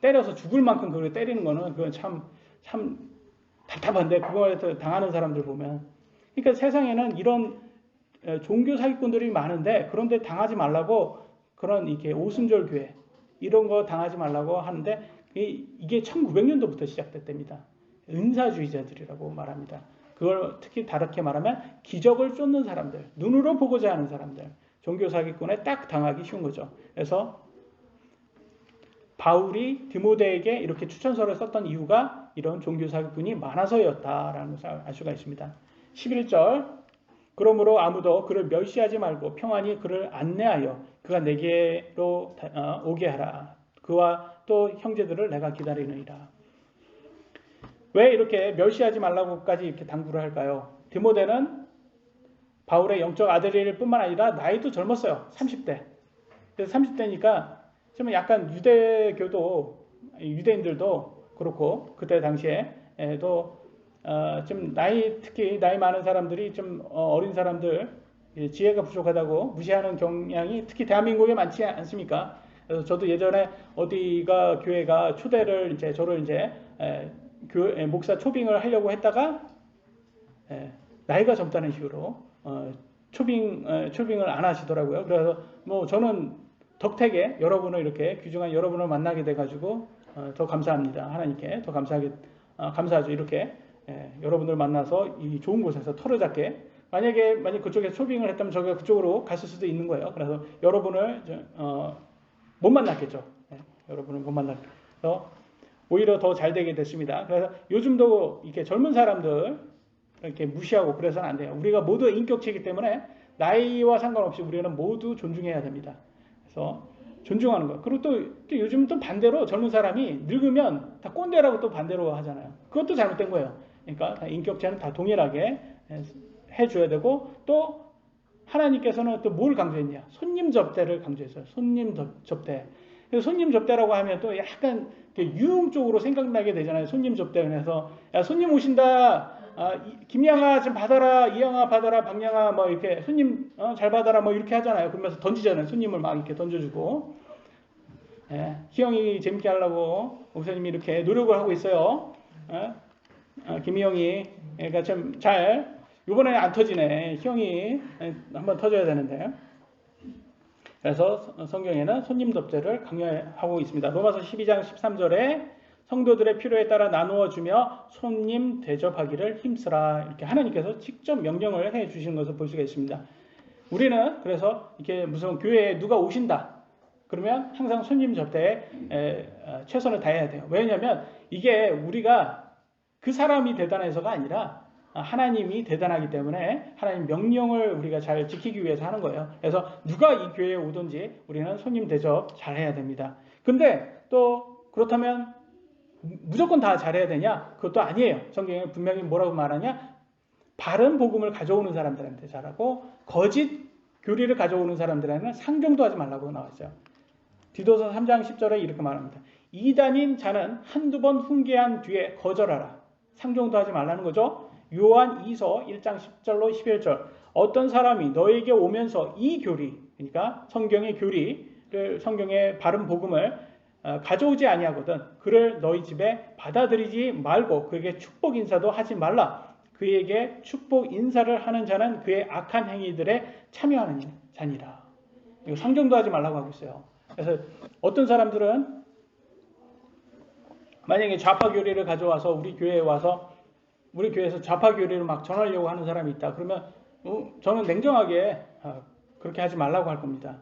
때려서 죽을 만큼 그걸 때리는 거는 그건 참 답답한데 그거에 당하는 사람들 보면. 그러니까 세상에는 이런 종교 사기꾼들이 많은데 그런데 당하지 말라고 그런 이렇게 오순절 교회 이런 거 당하지 말라고 하는데 이게 1900년도부터 시작됐답니다. 은사주의자들이라고 말합니다. 그걸 특히 다르게 말하면 기적을 쫓는 사람들, 눈으로 보고자 하는 사람들, 종교 사기꾼에 딱 당하기 쉬운 거죠. 그래서 바울이 디모데에게 이렇게 추천서를 썼던 이유가 이런 종교 사기꾼이 많아서였다라는 것을 알 수가 있습니다. 11절 그러므로 아무도 그를 멸시하지 말고 평안히 그를 안내하여 그가 내게로 오게 하라. 그와 또 형제들을 내가 기다리느니라. 왜 이렇게 멸시하지 말라고까지 이렇게 당부를 할까요? 디모데는 바울의 영적 아들일 뿐만 아니라 나이도 젊었어요. 30대. 그래서 30대니까 좀 약간 유대인들도 그렇고 그때 당시에도 좀 특히 나이 많은 사람들이 좀 어린 사람들 지혜가 부족하다고 무시하는 경향이 특히 대한민국에 많지 않습니까? 그래서 저도 예전에 어디가 교회가 초대를 저를 교회 목사 초빙을 하려고 했다가 나이가 젊다는 이유로 초빙을 안 하시더라고요. 그래서 뭐 저는 덕택에 여러분을 이렇게 귀중한 여러분을 만나게 돼가지고 더 감사합니다. 하나님께 더 감사하죠. 이렇게 여러분을 만나서 이 좋은 곳에서 털어잡게 만약 그쪽에 초빙을 했다면 저가 그쪽으로 갔을 수도 있는 거예요. 그래서 여러분을 못 만났겠죠. 여러분을 못 만나서 오히려 더 잘 되게 됐습니다. 그래서 요즘도 이렇게 젊은 사람들 이렇게 무시하고 그래서는 안 돼요. 우리가 모두 인격체이기 때문에 나이와 상관없이 우리는 모두 존중해야 됩니다. 그래서 존중하는 거. 그리고 또 요즘 또 반대로 젊은 사람이 늙으면 다 꼰대라고 또 반대로 하잖아요. 그것도 잘못된 거예요. 그러니까 인격체는 다 동일하게 해줘야 되고 또 하나님께서는 또 뭘 강조했냐? 손님 접대를 강조했어요. 손님 접대. 손님 접대라고 하면 또 약간 유흥적으로 생각나게 되잖아요. 손님 접대. 그래서 야 손님 오신다. 김양아 좀 받아라. 이양아 받아라. 박양아 뭐 이렇게 손님 잘 받아라. 뭐 이렇게 하잖아요. 그러면서 던지잖아요. 손님을 막 이렇게 던져주고. 희영이 재밌게 하려고 목사님이 이렇게 노력을 하고 있어요. 김희영이 그러니까 참 잘. 이번에 안 터지네. 형이 한번 터져야 되는데. 그래서 성경에는 손님 접대를 강요하고 있습니다. 로마서 12장 13절에 성도들의 필요에 따라 나누어 주며 손님 대접하기를 힘쓰라. 이렇게 하나님께서 직접 명령을 해 주시는 것을 볼 수가 있습니다. 우리는 그래서 이렇게 무슨 교회에 누가 오신다. 그러면 항상 손님 접대에 최선을 다해야 돼요. 왜냐하면 이게 우리가 그 사람이 대단해서가 아니라 하나님이 대단하기 때문에 하나님 명령을 우리가 잘 지키기 위해서 하는 거예요. 그래서 누가 이 교회에 오든지 우리는 손님 대접 잘 해야 됩니다. 근데 또 그렇다면 무조건 다 잘해야 되냐? 그것도 아니에요. 성경에 분명히 뭐라고 말하냐? 바른 복음을 가져오는 사람들한테 잘하고 거짓 교리를 가져오는 사람들에게는 상종도 하지 말라고 나왔어요. 디도서 3장 10절에 이렇게 말합니다. 이단인 자는 한두 번 훈계한 뒤에 거절하라. 상종도 하지 말라는 거죠. 요한 2서 1장 10절로 11절. 어떤 사람이 너에게 오면서 이 교리, 그러니까 성경의 교리를, 성경의 바른 복음을 가져오지 아니하거든 그를 너희 집에 받아들이지 말고 그에게 축복 인사도 하지 말라. 그에게 축복 인사를 하는 자는 그의 악한 행위들에 참여하는 자니라. 이거 상종도 하지 말라고 하고 있어요. 그래서 어떤 사람들은 만약에 좌파 교리를 가져와서 우리 교회에 와서 우리 교회에서 좌파 교리를 막 전하려고 하는 사람이 있다. 그러면 저는 냉정하게 그렇게 하지 말라고 할 겁니다.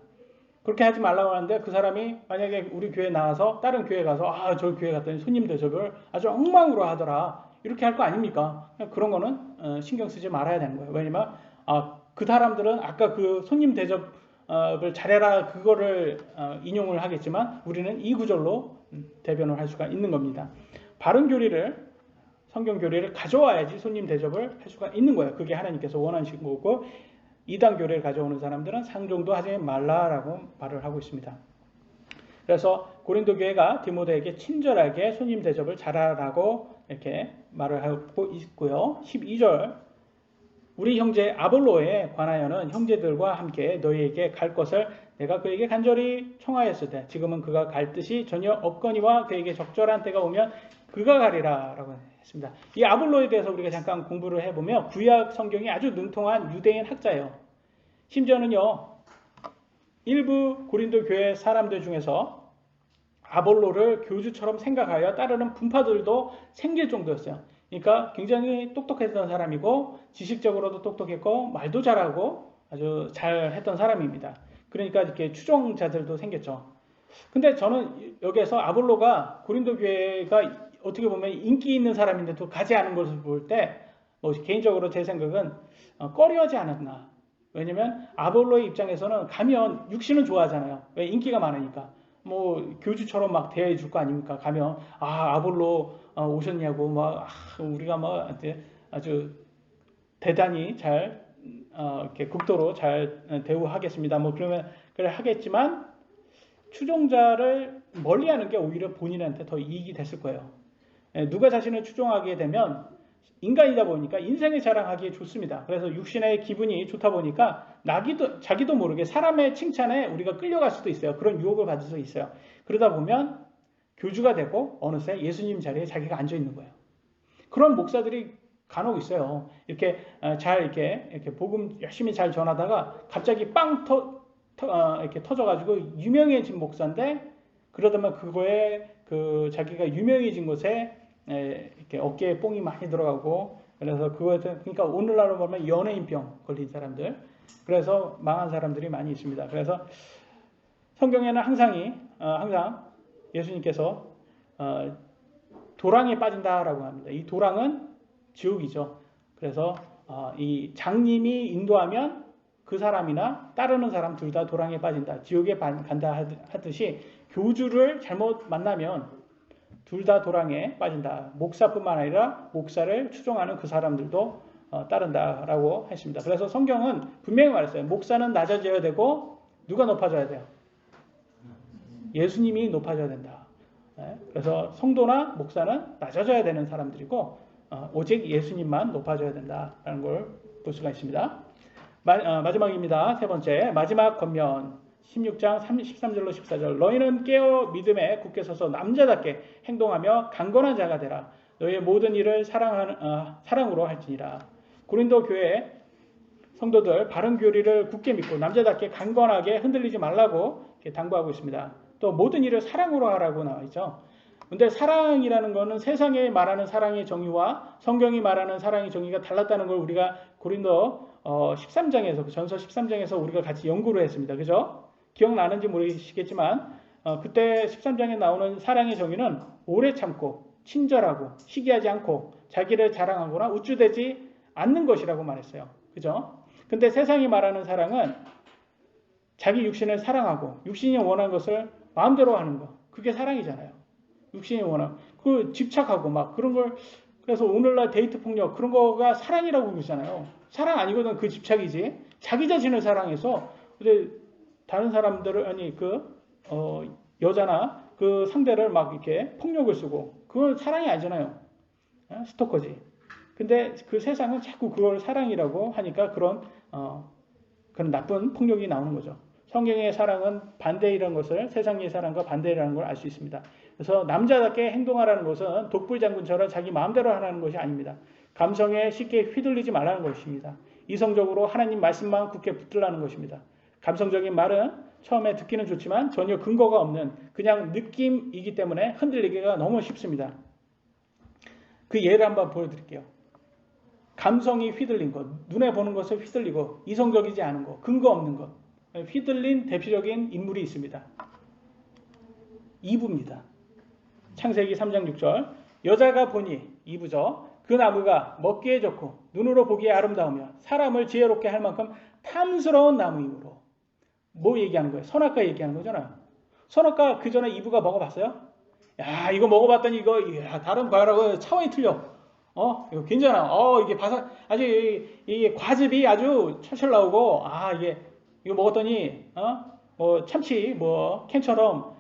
그렇게 하지 말라고 하는데 그 사람이 만약에 우리 교회에 나와서 다른 교회 가서 저 교회 갔더니 손님 대접을 아주 엉망으로 하더라. 이렇게 할 거 아닙니까? 그런 거는 신경 쓰지 말아야 되는 거예요. 왜냐면 그 사람들은 아까 그 손님 대접을 잘해라 그거를 인용을 하겠지만 우리는 이 구절로 대변을 할 수가 있는 겁니다. 바른 교리를 성경 교리를 가져와야지 손님 대접을 할 수가 있는 거예요. 그게 하나님께서 원하시는 거고 이단 교리를 가져오는 사람들은 상종도 하지 말라라고 말을 하고 있습니다. 그래서 고린도 교회가 디모데에게 친절하게 손님 대접을 잘하라고 이렇게 말을 하고 있고요. 12절 우리 형제 아볼로에 관하여는 형제들과 함께 너희에게 갈 것을 내가 그에게 간절히 청하였을 때 지금은 그가 갈 뜻이 전혀 없거니와 그에게 적절한 때가 오면 그가 가리라 라고 했습니다. 이 아볼로에 대해서 우리가 잠깐 공부를 해보면 구약 성경이 아주 능통한 유대인 학자예요. 심지어는요 일부 고린도 교회 사람들 중에서 아볼로를 교주처럼 생각하여 따르는 분파들도 생길 정도였어요. 그러니까 굉장히 똑똑했던 사람이고 지식적으로도 똑똑했고 말도 잘하고 아주 잘했던 사람입니다. 그러니까 이렇게 추종자들도 생겼죠. 근데 저는 여기에서 아볼로가 고린도 교회가 어떻게 보면 인기 있는 사람인데도 가지 않은 것을 볼 때 개인적으로 제 생각은 꺼려하지 않았나. 왜냐면 아볼로의 입장에서는 가면 육신은 좋아하잖아요. 왜? 인기가 많으니까. 교주처럼 막 대해 줄 거 아닙니까? 가면 아볼로 오셨냐고 우리가 아주 대단히 잘 이렇게 극도로 잘 대우하겠습니다. 그러면 그래 하겠지만 추종자를 멀리하는 게 오히려 본인한테 더 이익이 됐을 거예요. 누가 자신을 추종하게 되면 인간이다 보니까 인생을 자랑하기에 좋습니다. 그래서 육신의 기분이 좋다 보니까 자기도 모르게 사람의 칭찬에 우리가 끌려갈 수도 있어요. 그런 유혹을 받을 수 있어요. 그러다 보면 교주가 되고 어느새 예수님 자리에 자기가 앉아 있는 거예요. 그런 목사들이 간혹 있어요. 이렇게 이렇게 복음 열심히 잘 전하다가 갑자기 빵 이렇게 터져가지고 유명해진 목사인데 그러다 보면 그거에 자기가 유명해진 것에 이렇게 어깨에 뽕이 많이 들어가고 그래서 그러니까 오늘날로 보면 연예인병 걸린 사람들 그래서 망한 사람들이 많이 있습니다. 그래서 성경에는 항상 예수님께서 도랑에 빠진다라고 합니다. 이 도랑은 지옥이죠. 그래서 이 장님이 인도하면 그 사람이나 따르는 사람 둘 다 도랑에 빠진다. 지옥에 간다 하듯이 교주를 잘못 만나면 둘 다 도랑에 빠진다. 목사뿐만 아니라 목사를 추종하는 그 사람들도 따른다라고 했습니다. 그래서 성경은 분명히 말했어요. 목사는 낮아져야 되고 누가 높아져야 돼요? 예수님이 높아져야 된다. 그래서 성도나 목사는 낮아져야 되는 사람들이고 오직 예수님만 높아져야 된다라는 걸 볼 수가 있습니다. 마지막입니다. 세 번째 마지막 권면 16장 13절로 14절 너희는 깨어 믿음에 굳게 서서 남자답게 행동하며 강건한 자가 되라. 너희의 모든 일을 사랑으로 할지니라. 고린도 교회 성도들 바른 교리를 굳게 믿고 남자답게 강건하게 흔들리지 말라고 이렇게 당부하고 있습니다. 또 모든 일을 사랑으로 하라고 나와 있죠. 근데 사랑이라는 거는 세상에 말하는 사랑의 정의와 성경이 말하는 사랑의 정의가 달랐다는 걸 우리가 고린도 13장에서 전서 13장에서 우리가 같이 연구를 했습니다. 그죠? 기억나는지 모르시겠지만 그때 13장에 나오는 사랑의 정의는 오래 참고 친절하고 시기하지 않고 자기를 자랑하거나 우쭐대지 않는 것이라고 말했어요. 그죠? 근데 세상이 말하는 사랑은 자기 육신을 사랑하고 육신이 원하는 것을 마음대로 하는 거. 그게 사랑이잖아요. 육신이 원하는 그 집착하고 막 그런 걸 그래서 오늘날 데이트 폭력 그런 거가 사랑이라고 그러잖아요. 사랑 아니거든. 그 집착이지. 자기 자신을 사랑해서 근데 다른 사람들을 아니 여자나 그 상대를 막 이렇게 폭력을 쓰고 그건 사랑이 아니잖아요. 스토커지. 근데 그 세상은 자꾸 그걸 사랑이라고 하니까 그런 나쁜 폭력이 나오는 거죠. 성경의 사랑은 반대이라는 것을 세상의 사랑과 반대라는 걸 알 수 있습니다. 그래서 남자답게 행동하라는 것은 독불 장군처럼 자기 마음대로 하라는 것이 아닙니다. 감성에 쉽게 휘둘리지 말라는 것입니다. 이성적으로 하나님 말씀만 굳게 붙들라는 것입니다. 감성적인 말은 처음에 듣기는 좋지만 전혀 근거가 없는 그냥 느낌이기 때문에 흔들리기가 너무 쉽습니다. 그 예를 한번 보여드릴게요. 감성이 휘둘린 것, 눈에 보는 것을 휘둘리고 이성적이지 않은 것, 근거 없는 것, 휘둘린 대표적인 인물이 있습니다. 이브입니다. 창세기 3장 6절 여자가 보니 이브죠. 그 나무가 먹기에 좋고 눈으로 보기에 아름다우며 사람을 지혜롭게 할 만큼 탐스러운 나무이므로 뭐 얘기하는 거예요? 선악과 얘기하는 거잖아요. 선악과 그 전에 이브가 먹어봤어요? 야 이거 먹어봤더니 이거 다른 과일하고 차원이 틀려. 이거 괜찮아. 이게 바삭 아주 이게 과즙이 아주 철철 나오고 이거 먹었더니 뭐 참치 뭐 캔처럼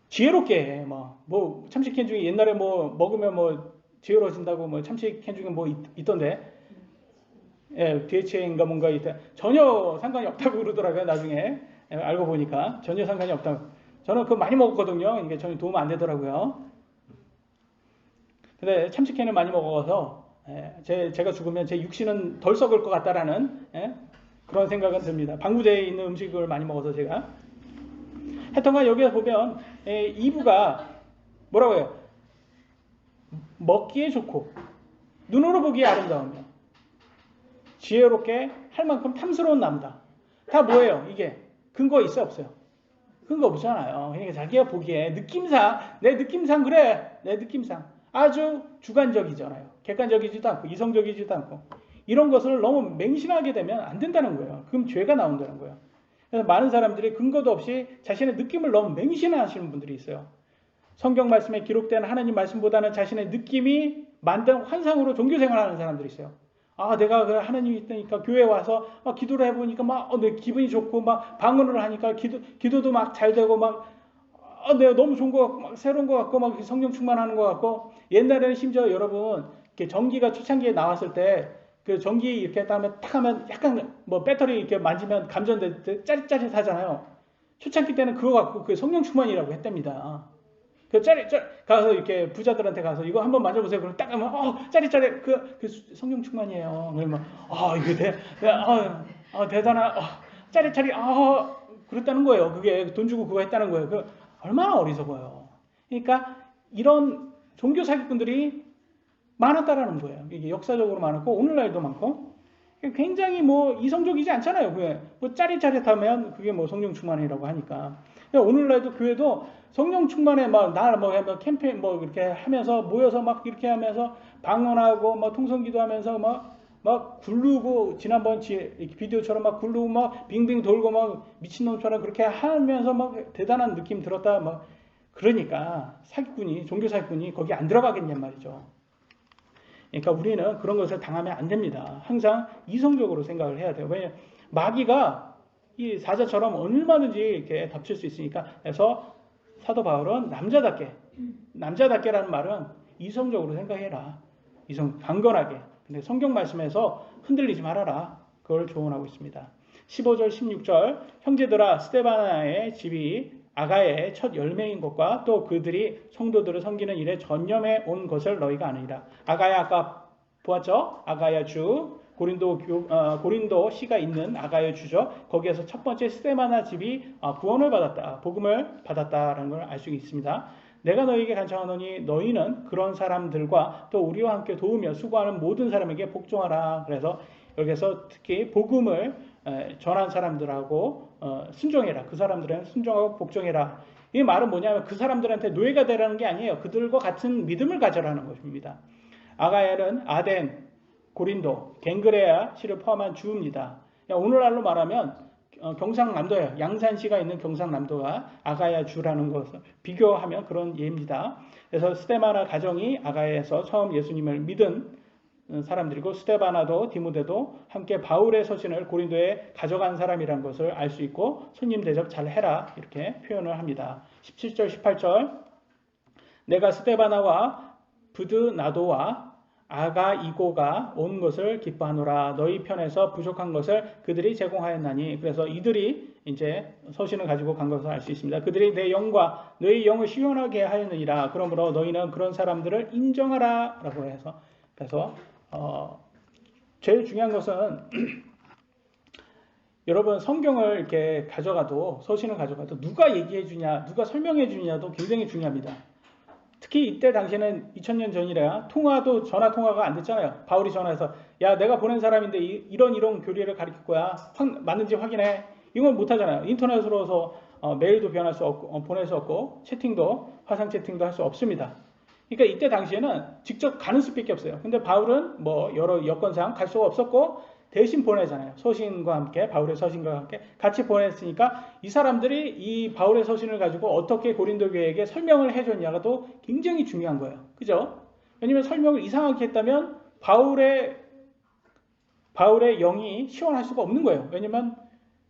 지혜롭게 해. 뭐 참치 캔 중에 옛날에 뭐 먹으면 뭐 지혜로워진다고 뭐 참치 캔 중에 뭐 있던데. 예, DHA인가 뭔가 있다. 전혀 상관이 없다고 그러더라고요. 나중에 알고 보니까 전혀 상관이 없다고. 저는 그거 많이 먹었거든요. 이게 전혀 도움 안 되더라고요. 근데 참치 캔을 많이 먹어서 제가 죽으면 제 육신은 덜 썩을 것 같다라는 그런 생각은 듭니다. 방부제에 있는 음식을 많이 먹어서 제가. 하여튼간 여기에 보면 이브가 뭐라고 해요? 먹기에 좋고 눈으로 보기에 아름다우며 지혜롭게 할 만큼 탐스러운 나무다. 다 뭐예요? 이게 근거 있어 없어요? 근거 없잖아요. 그러니까 자기가 보기에 내 느낌상 그래. 내 느낌상 아주 주관적이잖아요. 객관적이지도 않고 이성적이지도 않고 이런 것을 너무 맹신하게 되면 안 된다는 거예요. 그럼 죄가 나온다는 거예요. 그래서 많은 사람들이 근거도 없이 자신의 느낌을 너무 맹신하시는 분들이 있어요. 성경 말씀에 기록된 하나님 말씀보다는 자신의 느낌이 만든 환상으로 종교생활하는 사람들이 있어요. 내가 그 하나님이 있다니까 교회 와서 막 기도를 해보니까 내 기분이 좋고 막 방언을 하니까 기도도 막 잘 되고 내가 너무 좋은 것 같고 막 새로운 것 같고 막 성령 충만하는 것 같고 옛날에는 심지어 여러분 이렇게 전기가 초창기에 나왔을 때 그 전기 이렇게 딱 하면 약간 뭐 배터리 이렇게 만지면 감전될 때 짜릿짜릿하잖아요. 초창기 때는 그거 갖고 그 성령 충만이라고 했답니다. 그 가서 이렇게 부자들한테 가서 이거 한번 만져보세요. 그럼 딱 하면 짜릿짜릿 그 성령 충만이에요. 그러면 이게 대단한 짜릿짜릿 그랬다는 거예요. 그게 돈 주고 그거 했다는 거예요. 그 얼마나 어리석어요. 그러니까 이런 종교 사기꾼들이 많았다라는 거예요. 이게 역사적으로 많았고 오늘날도 많고 굉장히 뭐 이성적이지 않잖아요. 그게 뭐 짜릿짜릿하면 그게 뭐 성령 충만이라고 하니까. 오늘날도 교회도 성령 충만에 캠페인 이렇게 하면서 모여서 막 이렇게 하면서 방언하고 통성기도하면서 막 굴르고 지난번 비디오처럼 막 굴르고 막 빙빙 돌고 막 미친놈처럼 그렇게 하면서 막 대단한 느낌 들었다 그러니까 종교 사기꾼이 거기 안 들어가겠냔 말이죠. 그러니까 우리는 그런 것을 당하면 안 됩니다. 항상 이성적으로 생각을 해야 돼요. 왜냐하면 마귀가 이 사자처럼 얼마든지 이렇게 덮칠 수 있으니까. 그래서 사도 바울은 남자답게라는 말은 이성적으로 생각해라. 강건하게. 근데 성경 말씀에서 흔들리지 말아라. 그걸 조언하고 있습니다. 15절 16절 형제들아 스데바나의 집이 아가야의 첫 열매인 것과 또 그들이 성도들을 섬기는 일에 전념해 온 것을 너희가 아느니라. 아가야 아까 보았죠? 아가야 주 고린도 시가 있는 아가야 주죠. 거기에서 첫 번째 스데바나 집이 구원을 받았다. 복음을 받았다라는 걸 알 수 있습니다. 내가 너희에게 간청하노니 너희는 그런 사람들과 또 우리와 함께 도우며 수고하는 모든 사람에게 복종하라. 그래서 여기서 특히 복음을 전한 사람들하고 순종해라. 그 사람들은 순종하고 복종해라. 이 말은 뭐냐면 그 사람들한테 노예가 되라는 게 아니에요. 그들과 같은 믿음을 가져라는 것입니다. 아가야는 아덴, 고린도, 갱그레아 시를 포함한 주입니다. 오늘날로 말하면 경상남도예요. 양산시가 있는 경상남도가 아가야 주라는 것을 비교하면 그런 예입니다. 그래서 스데바나 가정이 아가야에서 처음 예수님을 믿은 사람들이고, 스데바나도 디모데도 함께 바울의 서신을 고린도에 가져간 사람이라는 것을 알 수 있고, 손님 대접 잘 해라 이렇게 표현을 합니다. 17절 18절 내가 스데바나와 브드나도와 아가이고가 온 것을 기뻐하노라. 너희 편에서 부족한 것을 그들이 제공하였나니. 그래서 이들이 이제 서신을 가지고 간 것을 알 수 있습니다. 그들이 내 영과 너희 영을 시원하게 하였느니라. 그러므로 너희는 그런 사람들을 인정하라 라고 해서, 그래서 제일 중요한 것은 여러분 성경을 이렇게 가져가도, 서신을 가져가도 누가 얘기해 주냐, 누가 설명해 주냐도 굉장히 중요합니다. 특히 이때 당시에는 2000년 전이라 통화도, 전화 통화가 안 됐잖아요. 바울이 전화해서 야, 내가 보낸 사람인데 이런 교리를 가르칠 거야. 맞는지 확인해. 이건 못 하잖아요. 인터넷으로서 메일도 변할 수 없고, 보낼 수 없고, 채팅도, 화상 채팅도 할 수 없습니다. 그러니까 이때 당시에는 직접 가는 수밖에 없어요. 근데 바울은 뭐 여러 여건상 갈 수가 없었고 대신 보내잖아요. 서신과 함께, 바울의 서신과 함께 같이 보냈으니까 이 사람들이 이 바울의 서신을 가지고 어떻게 고린도 교회에게 설명을 해줬냐가 또 굉장히 중요한 거예요. 그죠? 왜냐면 설명을 이상하게 했다면 바울의 영이 시원할 수가 없는 거예요. 왜냐면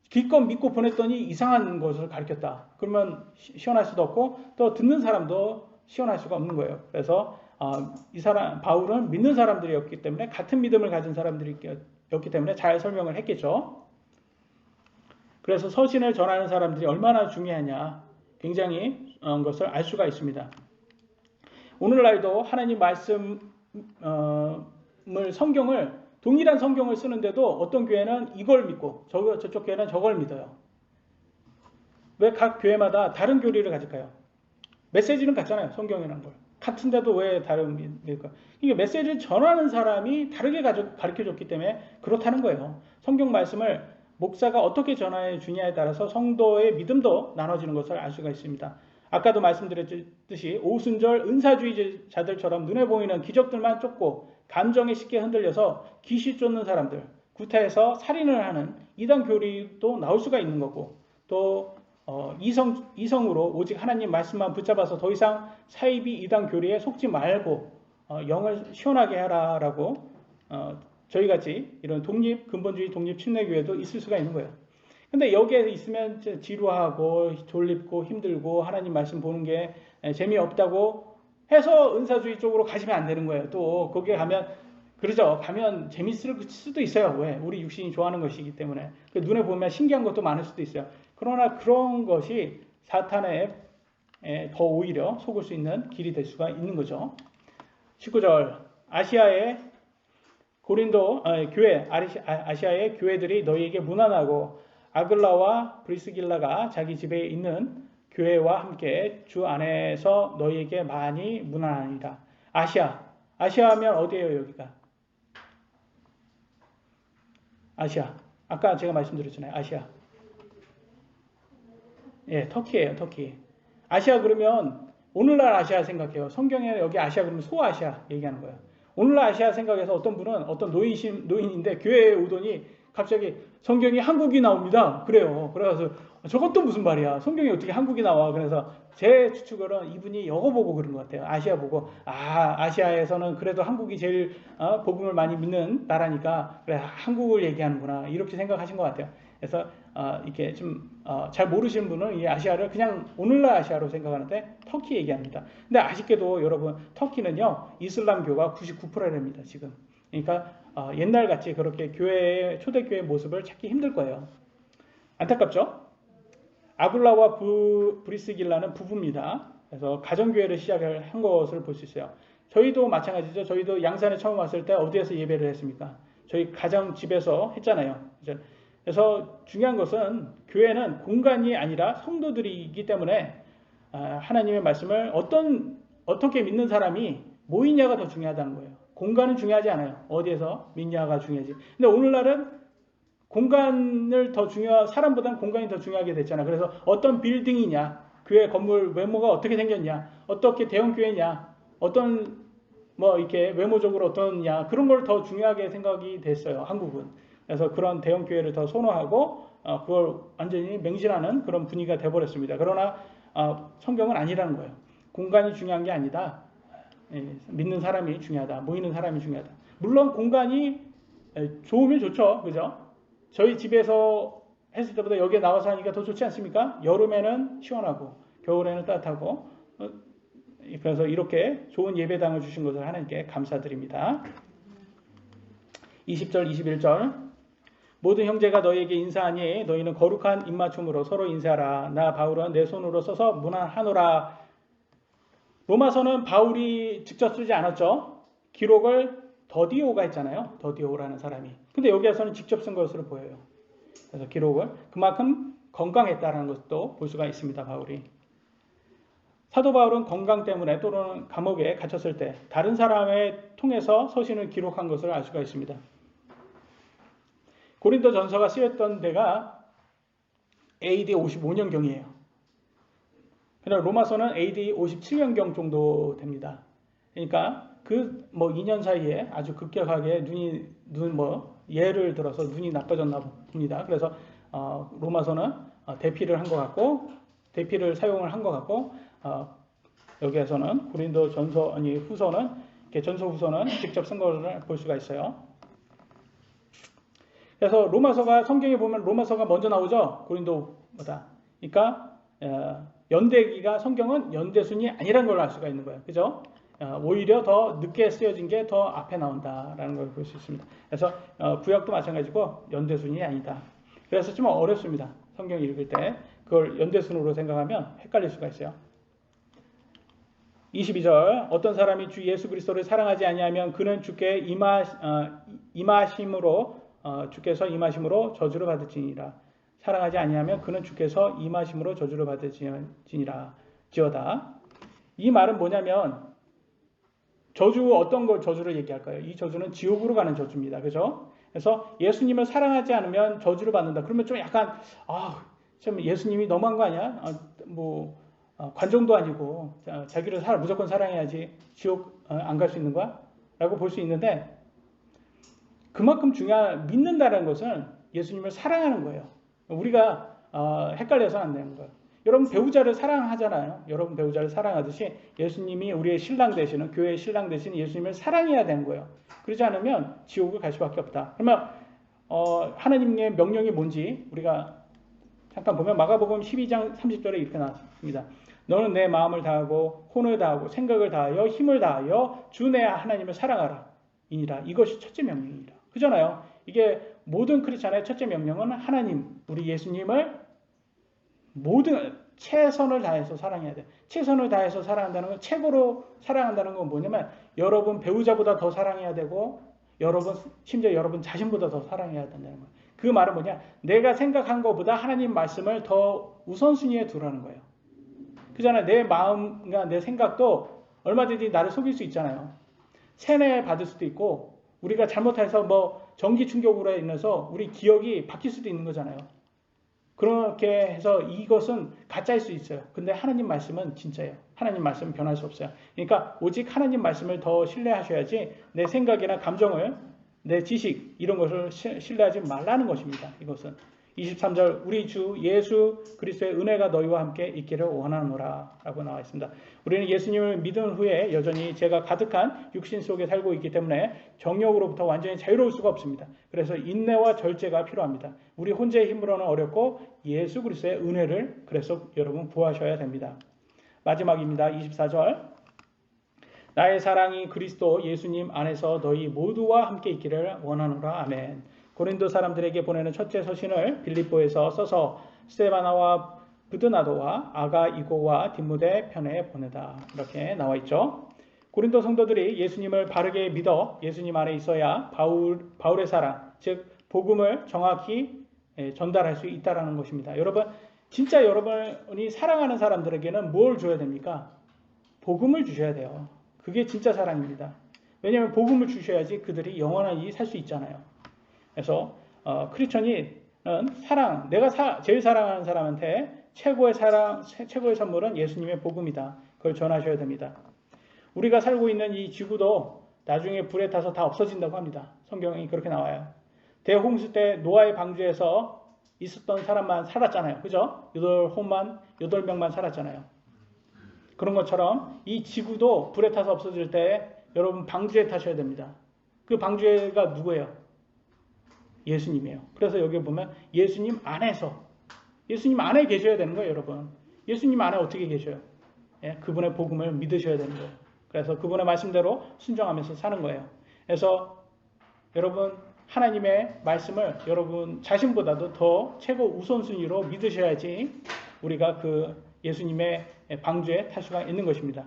기껏 믿고 보냈더니 이상한 것을 가르쳤다. 그러면 시원할 수도 없고 또 듣는 사람도 시원할 수가 없는 거예요. 그래서 이 사람 바울은 믿는 사람들이었기 때문에, 같은 믿음을 가진 사람들이었기 때문에 잘 설명을 했겠죠. 그래서 서신을 전하는 사람들이 얼마나 중요하냐, 굉장히 것을 알 수가 있습니다. 오늘날도 하나님 말씀을, 성경을, 동일한 성경을 쓰는데도 어떤 교회는 이걸 믿고 저쪽 교회는 저걸 믿어요. 왜 각 교회마다 다른 교리를 가질까요? 메시지는 같잖아요. 성경이라는 걸. 같은데도 왜 다른 믿을까? 이게 메시지를 전하는 사람이 다르게 가르쳐줬기 때문에 그렇다는 거예요. 성경 말씀을 목사가 어떻게 전해 주냐에 따라서 성도의 믿음도 나눠지는 것을 알 수가 있습니다. 아까도 말씀드렸듯이 오순절 은사주의자들처럼 눈에 보이는 기적들만 쫓고 감정에 쉽게 흔들려서 귀신 쫓는 사람들, 구타해서 살인을 하는 이단 교리도 나올 수가 있는 거고, 또 이성으로 오직 하나님 말씀만 붙잡아서 더 이상 사이비 이단 교리에 속지 말고 영을 시원하게 하라라고 저희같이 이런 근본주의 독립 침례교회도 있을 수가 있는 거예요. 근데 여기에 있으면 지루하고 졸립고 힘들고 하나님 말씀 보는 게 재미없다고 해서 은사주의 쪽으로 가시면 안 되는 거예요. 또 거기에 가면, 그러죠. 가면 재밌을 수도 있어요. 왜? 우리 육신이 좋아하는 것이기 때문에. 눈에 보면 신기한 것도 많을 수도 있어요. 그러나 그런 것이 사탄에 더 오히려 속을 수 있는 길이 될 수가 있는 거죠. 19절 아시아의 고린도 교회, 아시아의 교회들이 너희에게 무난하고 아글라와 브리스길라가 자기 집에 있는 교회와 함께 주 안에서 너희에게 많이 무난하니라. 아시아하면 어디예요? 여기가 아시아. 아까 제가 말씀드렸잖아요. 아시아. 예, 터키예요. 터키. 아시아 그러면 오늘날 아시아 생각해요. 성경에 여기 아시아 그러면 소아시아 얘기하는 거예요. 오늘날 아시아 생각해서 어떤 분은 어떤 노인인데 교회에 오더니 갑자기 성경이 한국이 나옵니다. 그래요. 그래서 저것도 무슨 말이야. 성경이 어떻게 한국이 나와. 그래서 제 추측으로는 이분이 영어 보고 그런 것 같아요. 아시아 보고, 아시아에서는 그래도 한국이 제일 복음을 많이 믿는 나라니까 그래 한국을 얘기하는구나 이렇게 생각하신 것 같아요. 그래서 이렇게 좀 잘 모르시는 분은 이 아시아를 그냥 오늘날 아시아로 생각하는데 터키 얘기합니다. 근데 아쉽게도 여러분 터키는요 이슬람교가 99%입니다 지금. 그러니까 옛날같이 그렇게 초대교회 모습을 찾기 힘들 거예요. 안타깝죠? 아굴라와 브리스길라는 부부입니다. 그래서 가정교회를 시작을 한 것을 볼 수 있어요. 저희도 마찬가지죠. 저희도 양산에 처음 왔을 때 어디에서 예배를 했습니까? 저희 가정 집에서 했잖아요. 그래서 중요한 것은 교회는 공간이 아니라 성도들이기 때문에 하나님의 말씀을 어떻게 믿는 사람이 모이냐가 더 중요하다는 거예요. 공간은 중요하지 않아요. 어디에서 믿냐가 중요하지. 근데 오늘날은 공간을 사람보다는 공간이 더 중요하게 됐잖아. 그래서 어떤 빌딩이냐, 교회 건물 외모가 어떻게 생겼냐, 어떻게 대형 교회냐, 어떤 이렇게 외모적으로 어떠냐, 그런 걸 더 중요하게 생각이 됐어요. 한국은. 그래서 그런 대형 교회를 더 선호하고 그걸 완전히 맹신하는 그런 분위기가 돼버렸습니다. 그러나 성경은 아니라는 거예요. 공간이 중요한 게 아니다. 믿는 사람이 중요하다. 모이는 사람이 중요하다. 물론 공간이 좋으면 좋죠. 그죠? 저희 집에서 했을 때보다 여기에 나와서 하니까 더 좋지 않습니까? 여름에는 시원하고 겨울에는 따뜻하고 그래서 이렇게 좋은 예배당을 주신 것을 하나님께 감사드립니다. 20절 21절 모든 형제가 너희에게 인사하니 너희는 거룩한 입맞춤으로 서로 인사하라. 나 바울은 내 손으로 써서 문안하노라. 로마서는 바울이 직접 쓰지 않았죠. 기록을 더디오가 했잖아요. 더디오라는 사람이. 근데 여기에서는 직접 쓴 것으로 보여요. 그래서 기록을 그만큼 건강했다는 것도 볼 수가 있습니다. 바울이. 사도 바울은 건강 때문에 또는 감옥에 갇혔을 때 다른 사람을 통해서 서신을 기록한 것을 알 수가 있습니다. 고린도 전서가 쓰였던 데가 AD 55년경이에요. 그러나 로마서는 AD 57년경 정도 됩니다. 그러니까 그 2년 사이에 아주 급격하게 예를 들어서 눈이 나빠졌나 봅니다. 그래서 로마서는 대피를 한 것 같고 대피를 사용을 한 것 같고 여기에서는 고린도 전서 후서는 전서 후서는 직접 쓴 것을 볼 수가 있어요. 그래서 로마서가 성경에 보면 로마서가 먼저 나오죠. 고린도보다. 그러니까 연대기가 성경은 연대순이 아니라는 걸 알 수가 있는 거예요. 그죠? 오히려 더 늦게 쓰여진 게 더 앞에 나온다라는 걸 볼 수 있습니다. 그래서 구약도 마찬가지고 연대순이 아니다. 그래서 좀 어렵습니다. 성경 읽을 때 그걸 연대순으로 생각하면 헷갈릴 수가 있어요. 22절 어떤 사람이 주 예수 그리스도를 사랑하지 아니하면 그는 주께 임하심으로 주께서 임하심으로 저주를 받을지니라. 사랑하지 아니하면 그는 주께서 임하심으로 저주를 받을지니라. 지어다. 이 말은 뭐냐면 어떤 걸 저주를 얘기할까요? 이 저주는 지옥으로 가는 저주입니다. 그죠? 그래서 예수님을 사랑하지 않으면 저주를 받는다. 그러면 좀 약간 좀 예수님이 너무한 거 아니야? 관종도 아니고 자기를 무조건 사랑해야지 지옥 안 갈 수 있는 거야? 라고 볼 수 있는데 그만큼 믿는다는 것은 예수님을 사랑하는 거예요. 우리가 헷갈려서는 안 되는 거예요. 여러분 배우자를 사랑하잖아요. 여러분 배우자를 사랑하듯이 예수님이 우리의 신랑 되시는 교회의 신랑 되시는 예수님을 사랑해야 되는 거예요. 그러지 않으면 지옥을 갈 수밖에 없다. 그러면 하나님의 명령이 뭔지 우리가 잠깐 보면 마가복음 12장 30절에 이렇게 나왔습니다. 너는 내 마음을 다하고 혼을 다하고 생각을 다하여 힘을 다하여 주 내 하나님을 사랑하라. 이니라. 이것이 첫째 명령이라. 그잖아요. 이게 모든 크리스찬의 첫째 명령은 하나님, 우리 예수님을 모든 최선을 다해서 사랑해야 돼. 최선을 다해서 사랑한다는 건 최고로 사랑한다는 건 뭐냐면 여러분 배우자보다 더 사랑해야 되고 심지어 여러분 자신보다 더 사랑해야 된다는 거예요. 그 말은 뭐냐? 내가 생각한 것보다 하나님 말씀을 더 우선순위에 두라는 거예요. 그잖아요. 내 마음과 내 생각도 얼마든지 나를 속일 수 있잖아요. 세뇌 받을 수도 있고 우리가 잘못해서 전기 충격으로 인해서 우리 기억이 바뀔 수도 있는 거잖아요. 그렇게 해서 이것은 가짜일 수 있어요. 근데 하나님 말씀은 진짜예요. 하나님 말씀은 변할 수 없어요. 그러니까 오직 하나님 말씀을 더 신뢰하셔야지 내 생각이나 감정을 내 지식 이런 것을 신뢰하지 말라는 것입니다. 이것은 23절 우리 주 예수 그리스도의 은혜가 너희와 함께 있기를 원하노라 라고 나와 있습니다. 우리는 예수님을 믿은 후에 여전히 죄가 가득한 육신 속에 살고 있기 때문에 정욕으로부터 완전히 자유로울 수가 없습니다. 그래서 인내와 절제가 필요합니다. 우리 혼자의 힘으로는 어렵고 예수 그리스도의 은혜를 그래서 여러분 구하셔야 됩니다. 마지막입니다. 24절 나의 사랑이 그리스도 예수님 안에서 너희 모두와 함께 있기를 원하노라. 아멘. 고린도 사람들에게 보내는 첫째 서신을 빌립보에서 써서 스데바나와 브드나도와 아가이고와 디모데 편에 보내다. 이렇게 나와 있죠. 고린도 성도들이 예수님을 바르게 믿어 예수님 안에 있어야 바울의 사랑, 즉 복음을 정확히 전달할 수 있다는 것입니다. 여러분, 진짜 여러분이 사랑하는 사람들에게는 뭘 줘야 됩니까? 복음을 주셔야 돼요. 그게 진짜 사랑입니다. 왜냐하면 복음을 주셔야지 그들이 영원히 살 수 있잖아요. 그래서 크리스천은 사랑, 내가 제일 사랑하는 사람한테 최고의 선물은 예수님의 복음이다. 그걸 전하셔야 됩니다. 우리가 살고 있는 이 지구도 나중에 불에 타서 다 없어진다고 합니다. 성경이 그렇게 나와요. 대홍수 때 노아의 방주에서 있었던 사람만 살았잖아요. 그죠? 8명만 살았잖아요. 그런 것처럼 이 지구도 불에 타서 없어질 때 여러분 방주에 타셔야 됩니다. 그 방주가 누구예요? 예수님이에요. 그래서 여기 보면 예수님 안에 계셔야 되는 거예요, 여러분. 예수님 안에 어떻게 계셔요? 예, 그분의 복음을 믿으셔야 되는 거예요. 그래서 그분의 말씀대로 순종하면서 사는 거예요. 그래서 여러분 하나님의 말씀을 여러분 자신보다도 더 최고 우선순위로 믿으셔야지 우리가 그 예수님의 방주에 탈 수가 있는 것입니다.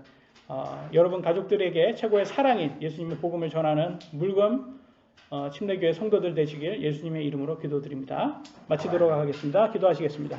여러분 가족들에게 최고의 사랑인 예수님의 복음을 전하는 물금 침례교회 성도들 되시길 예수님의 이름으로 기도드립니다. 마치도록 하겠습니다. 기도하시겠습니다.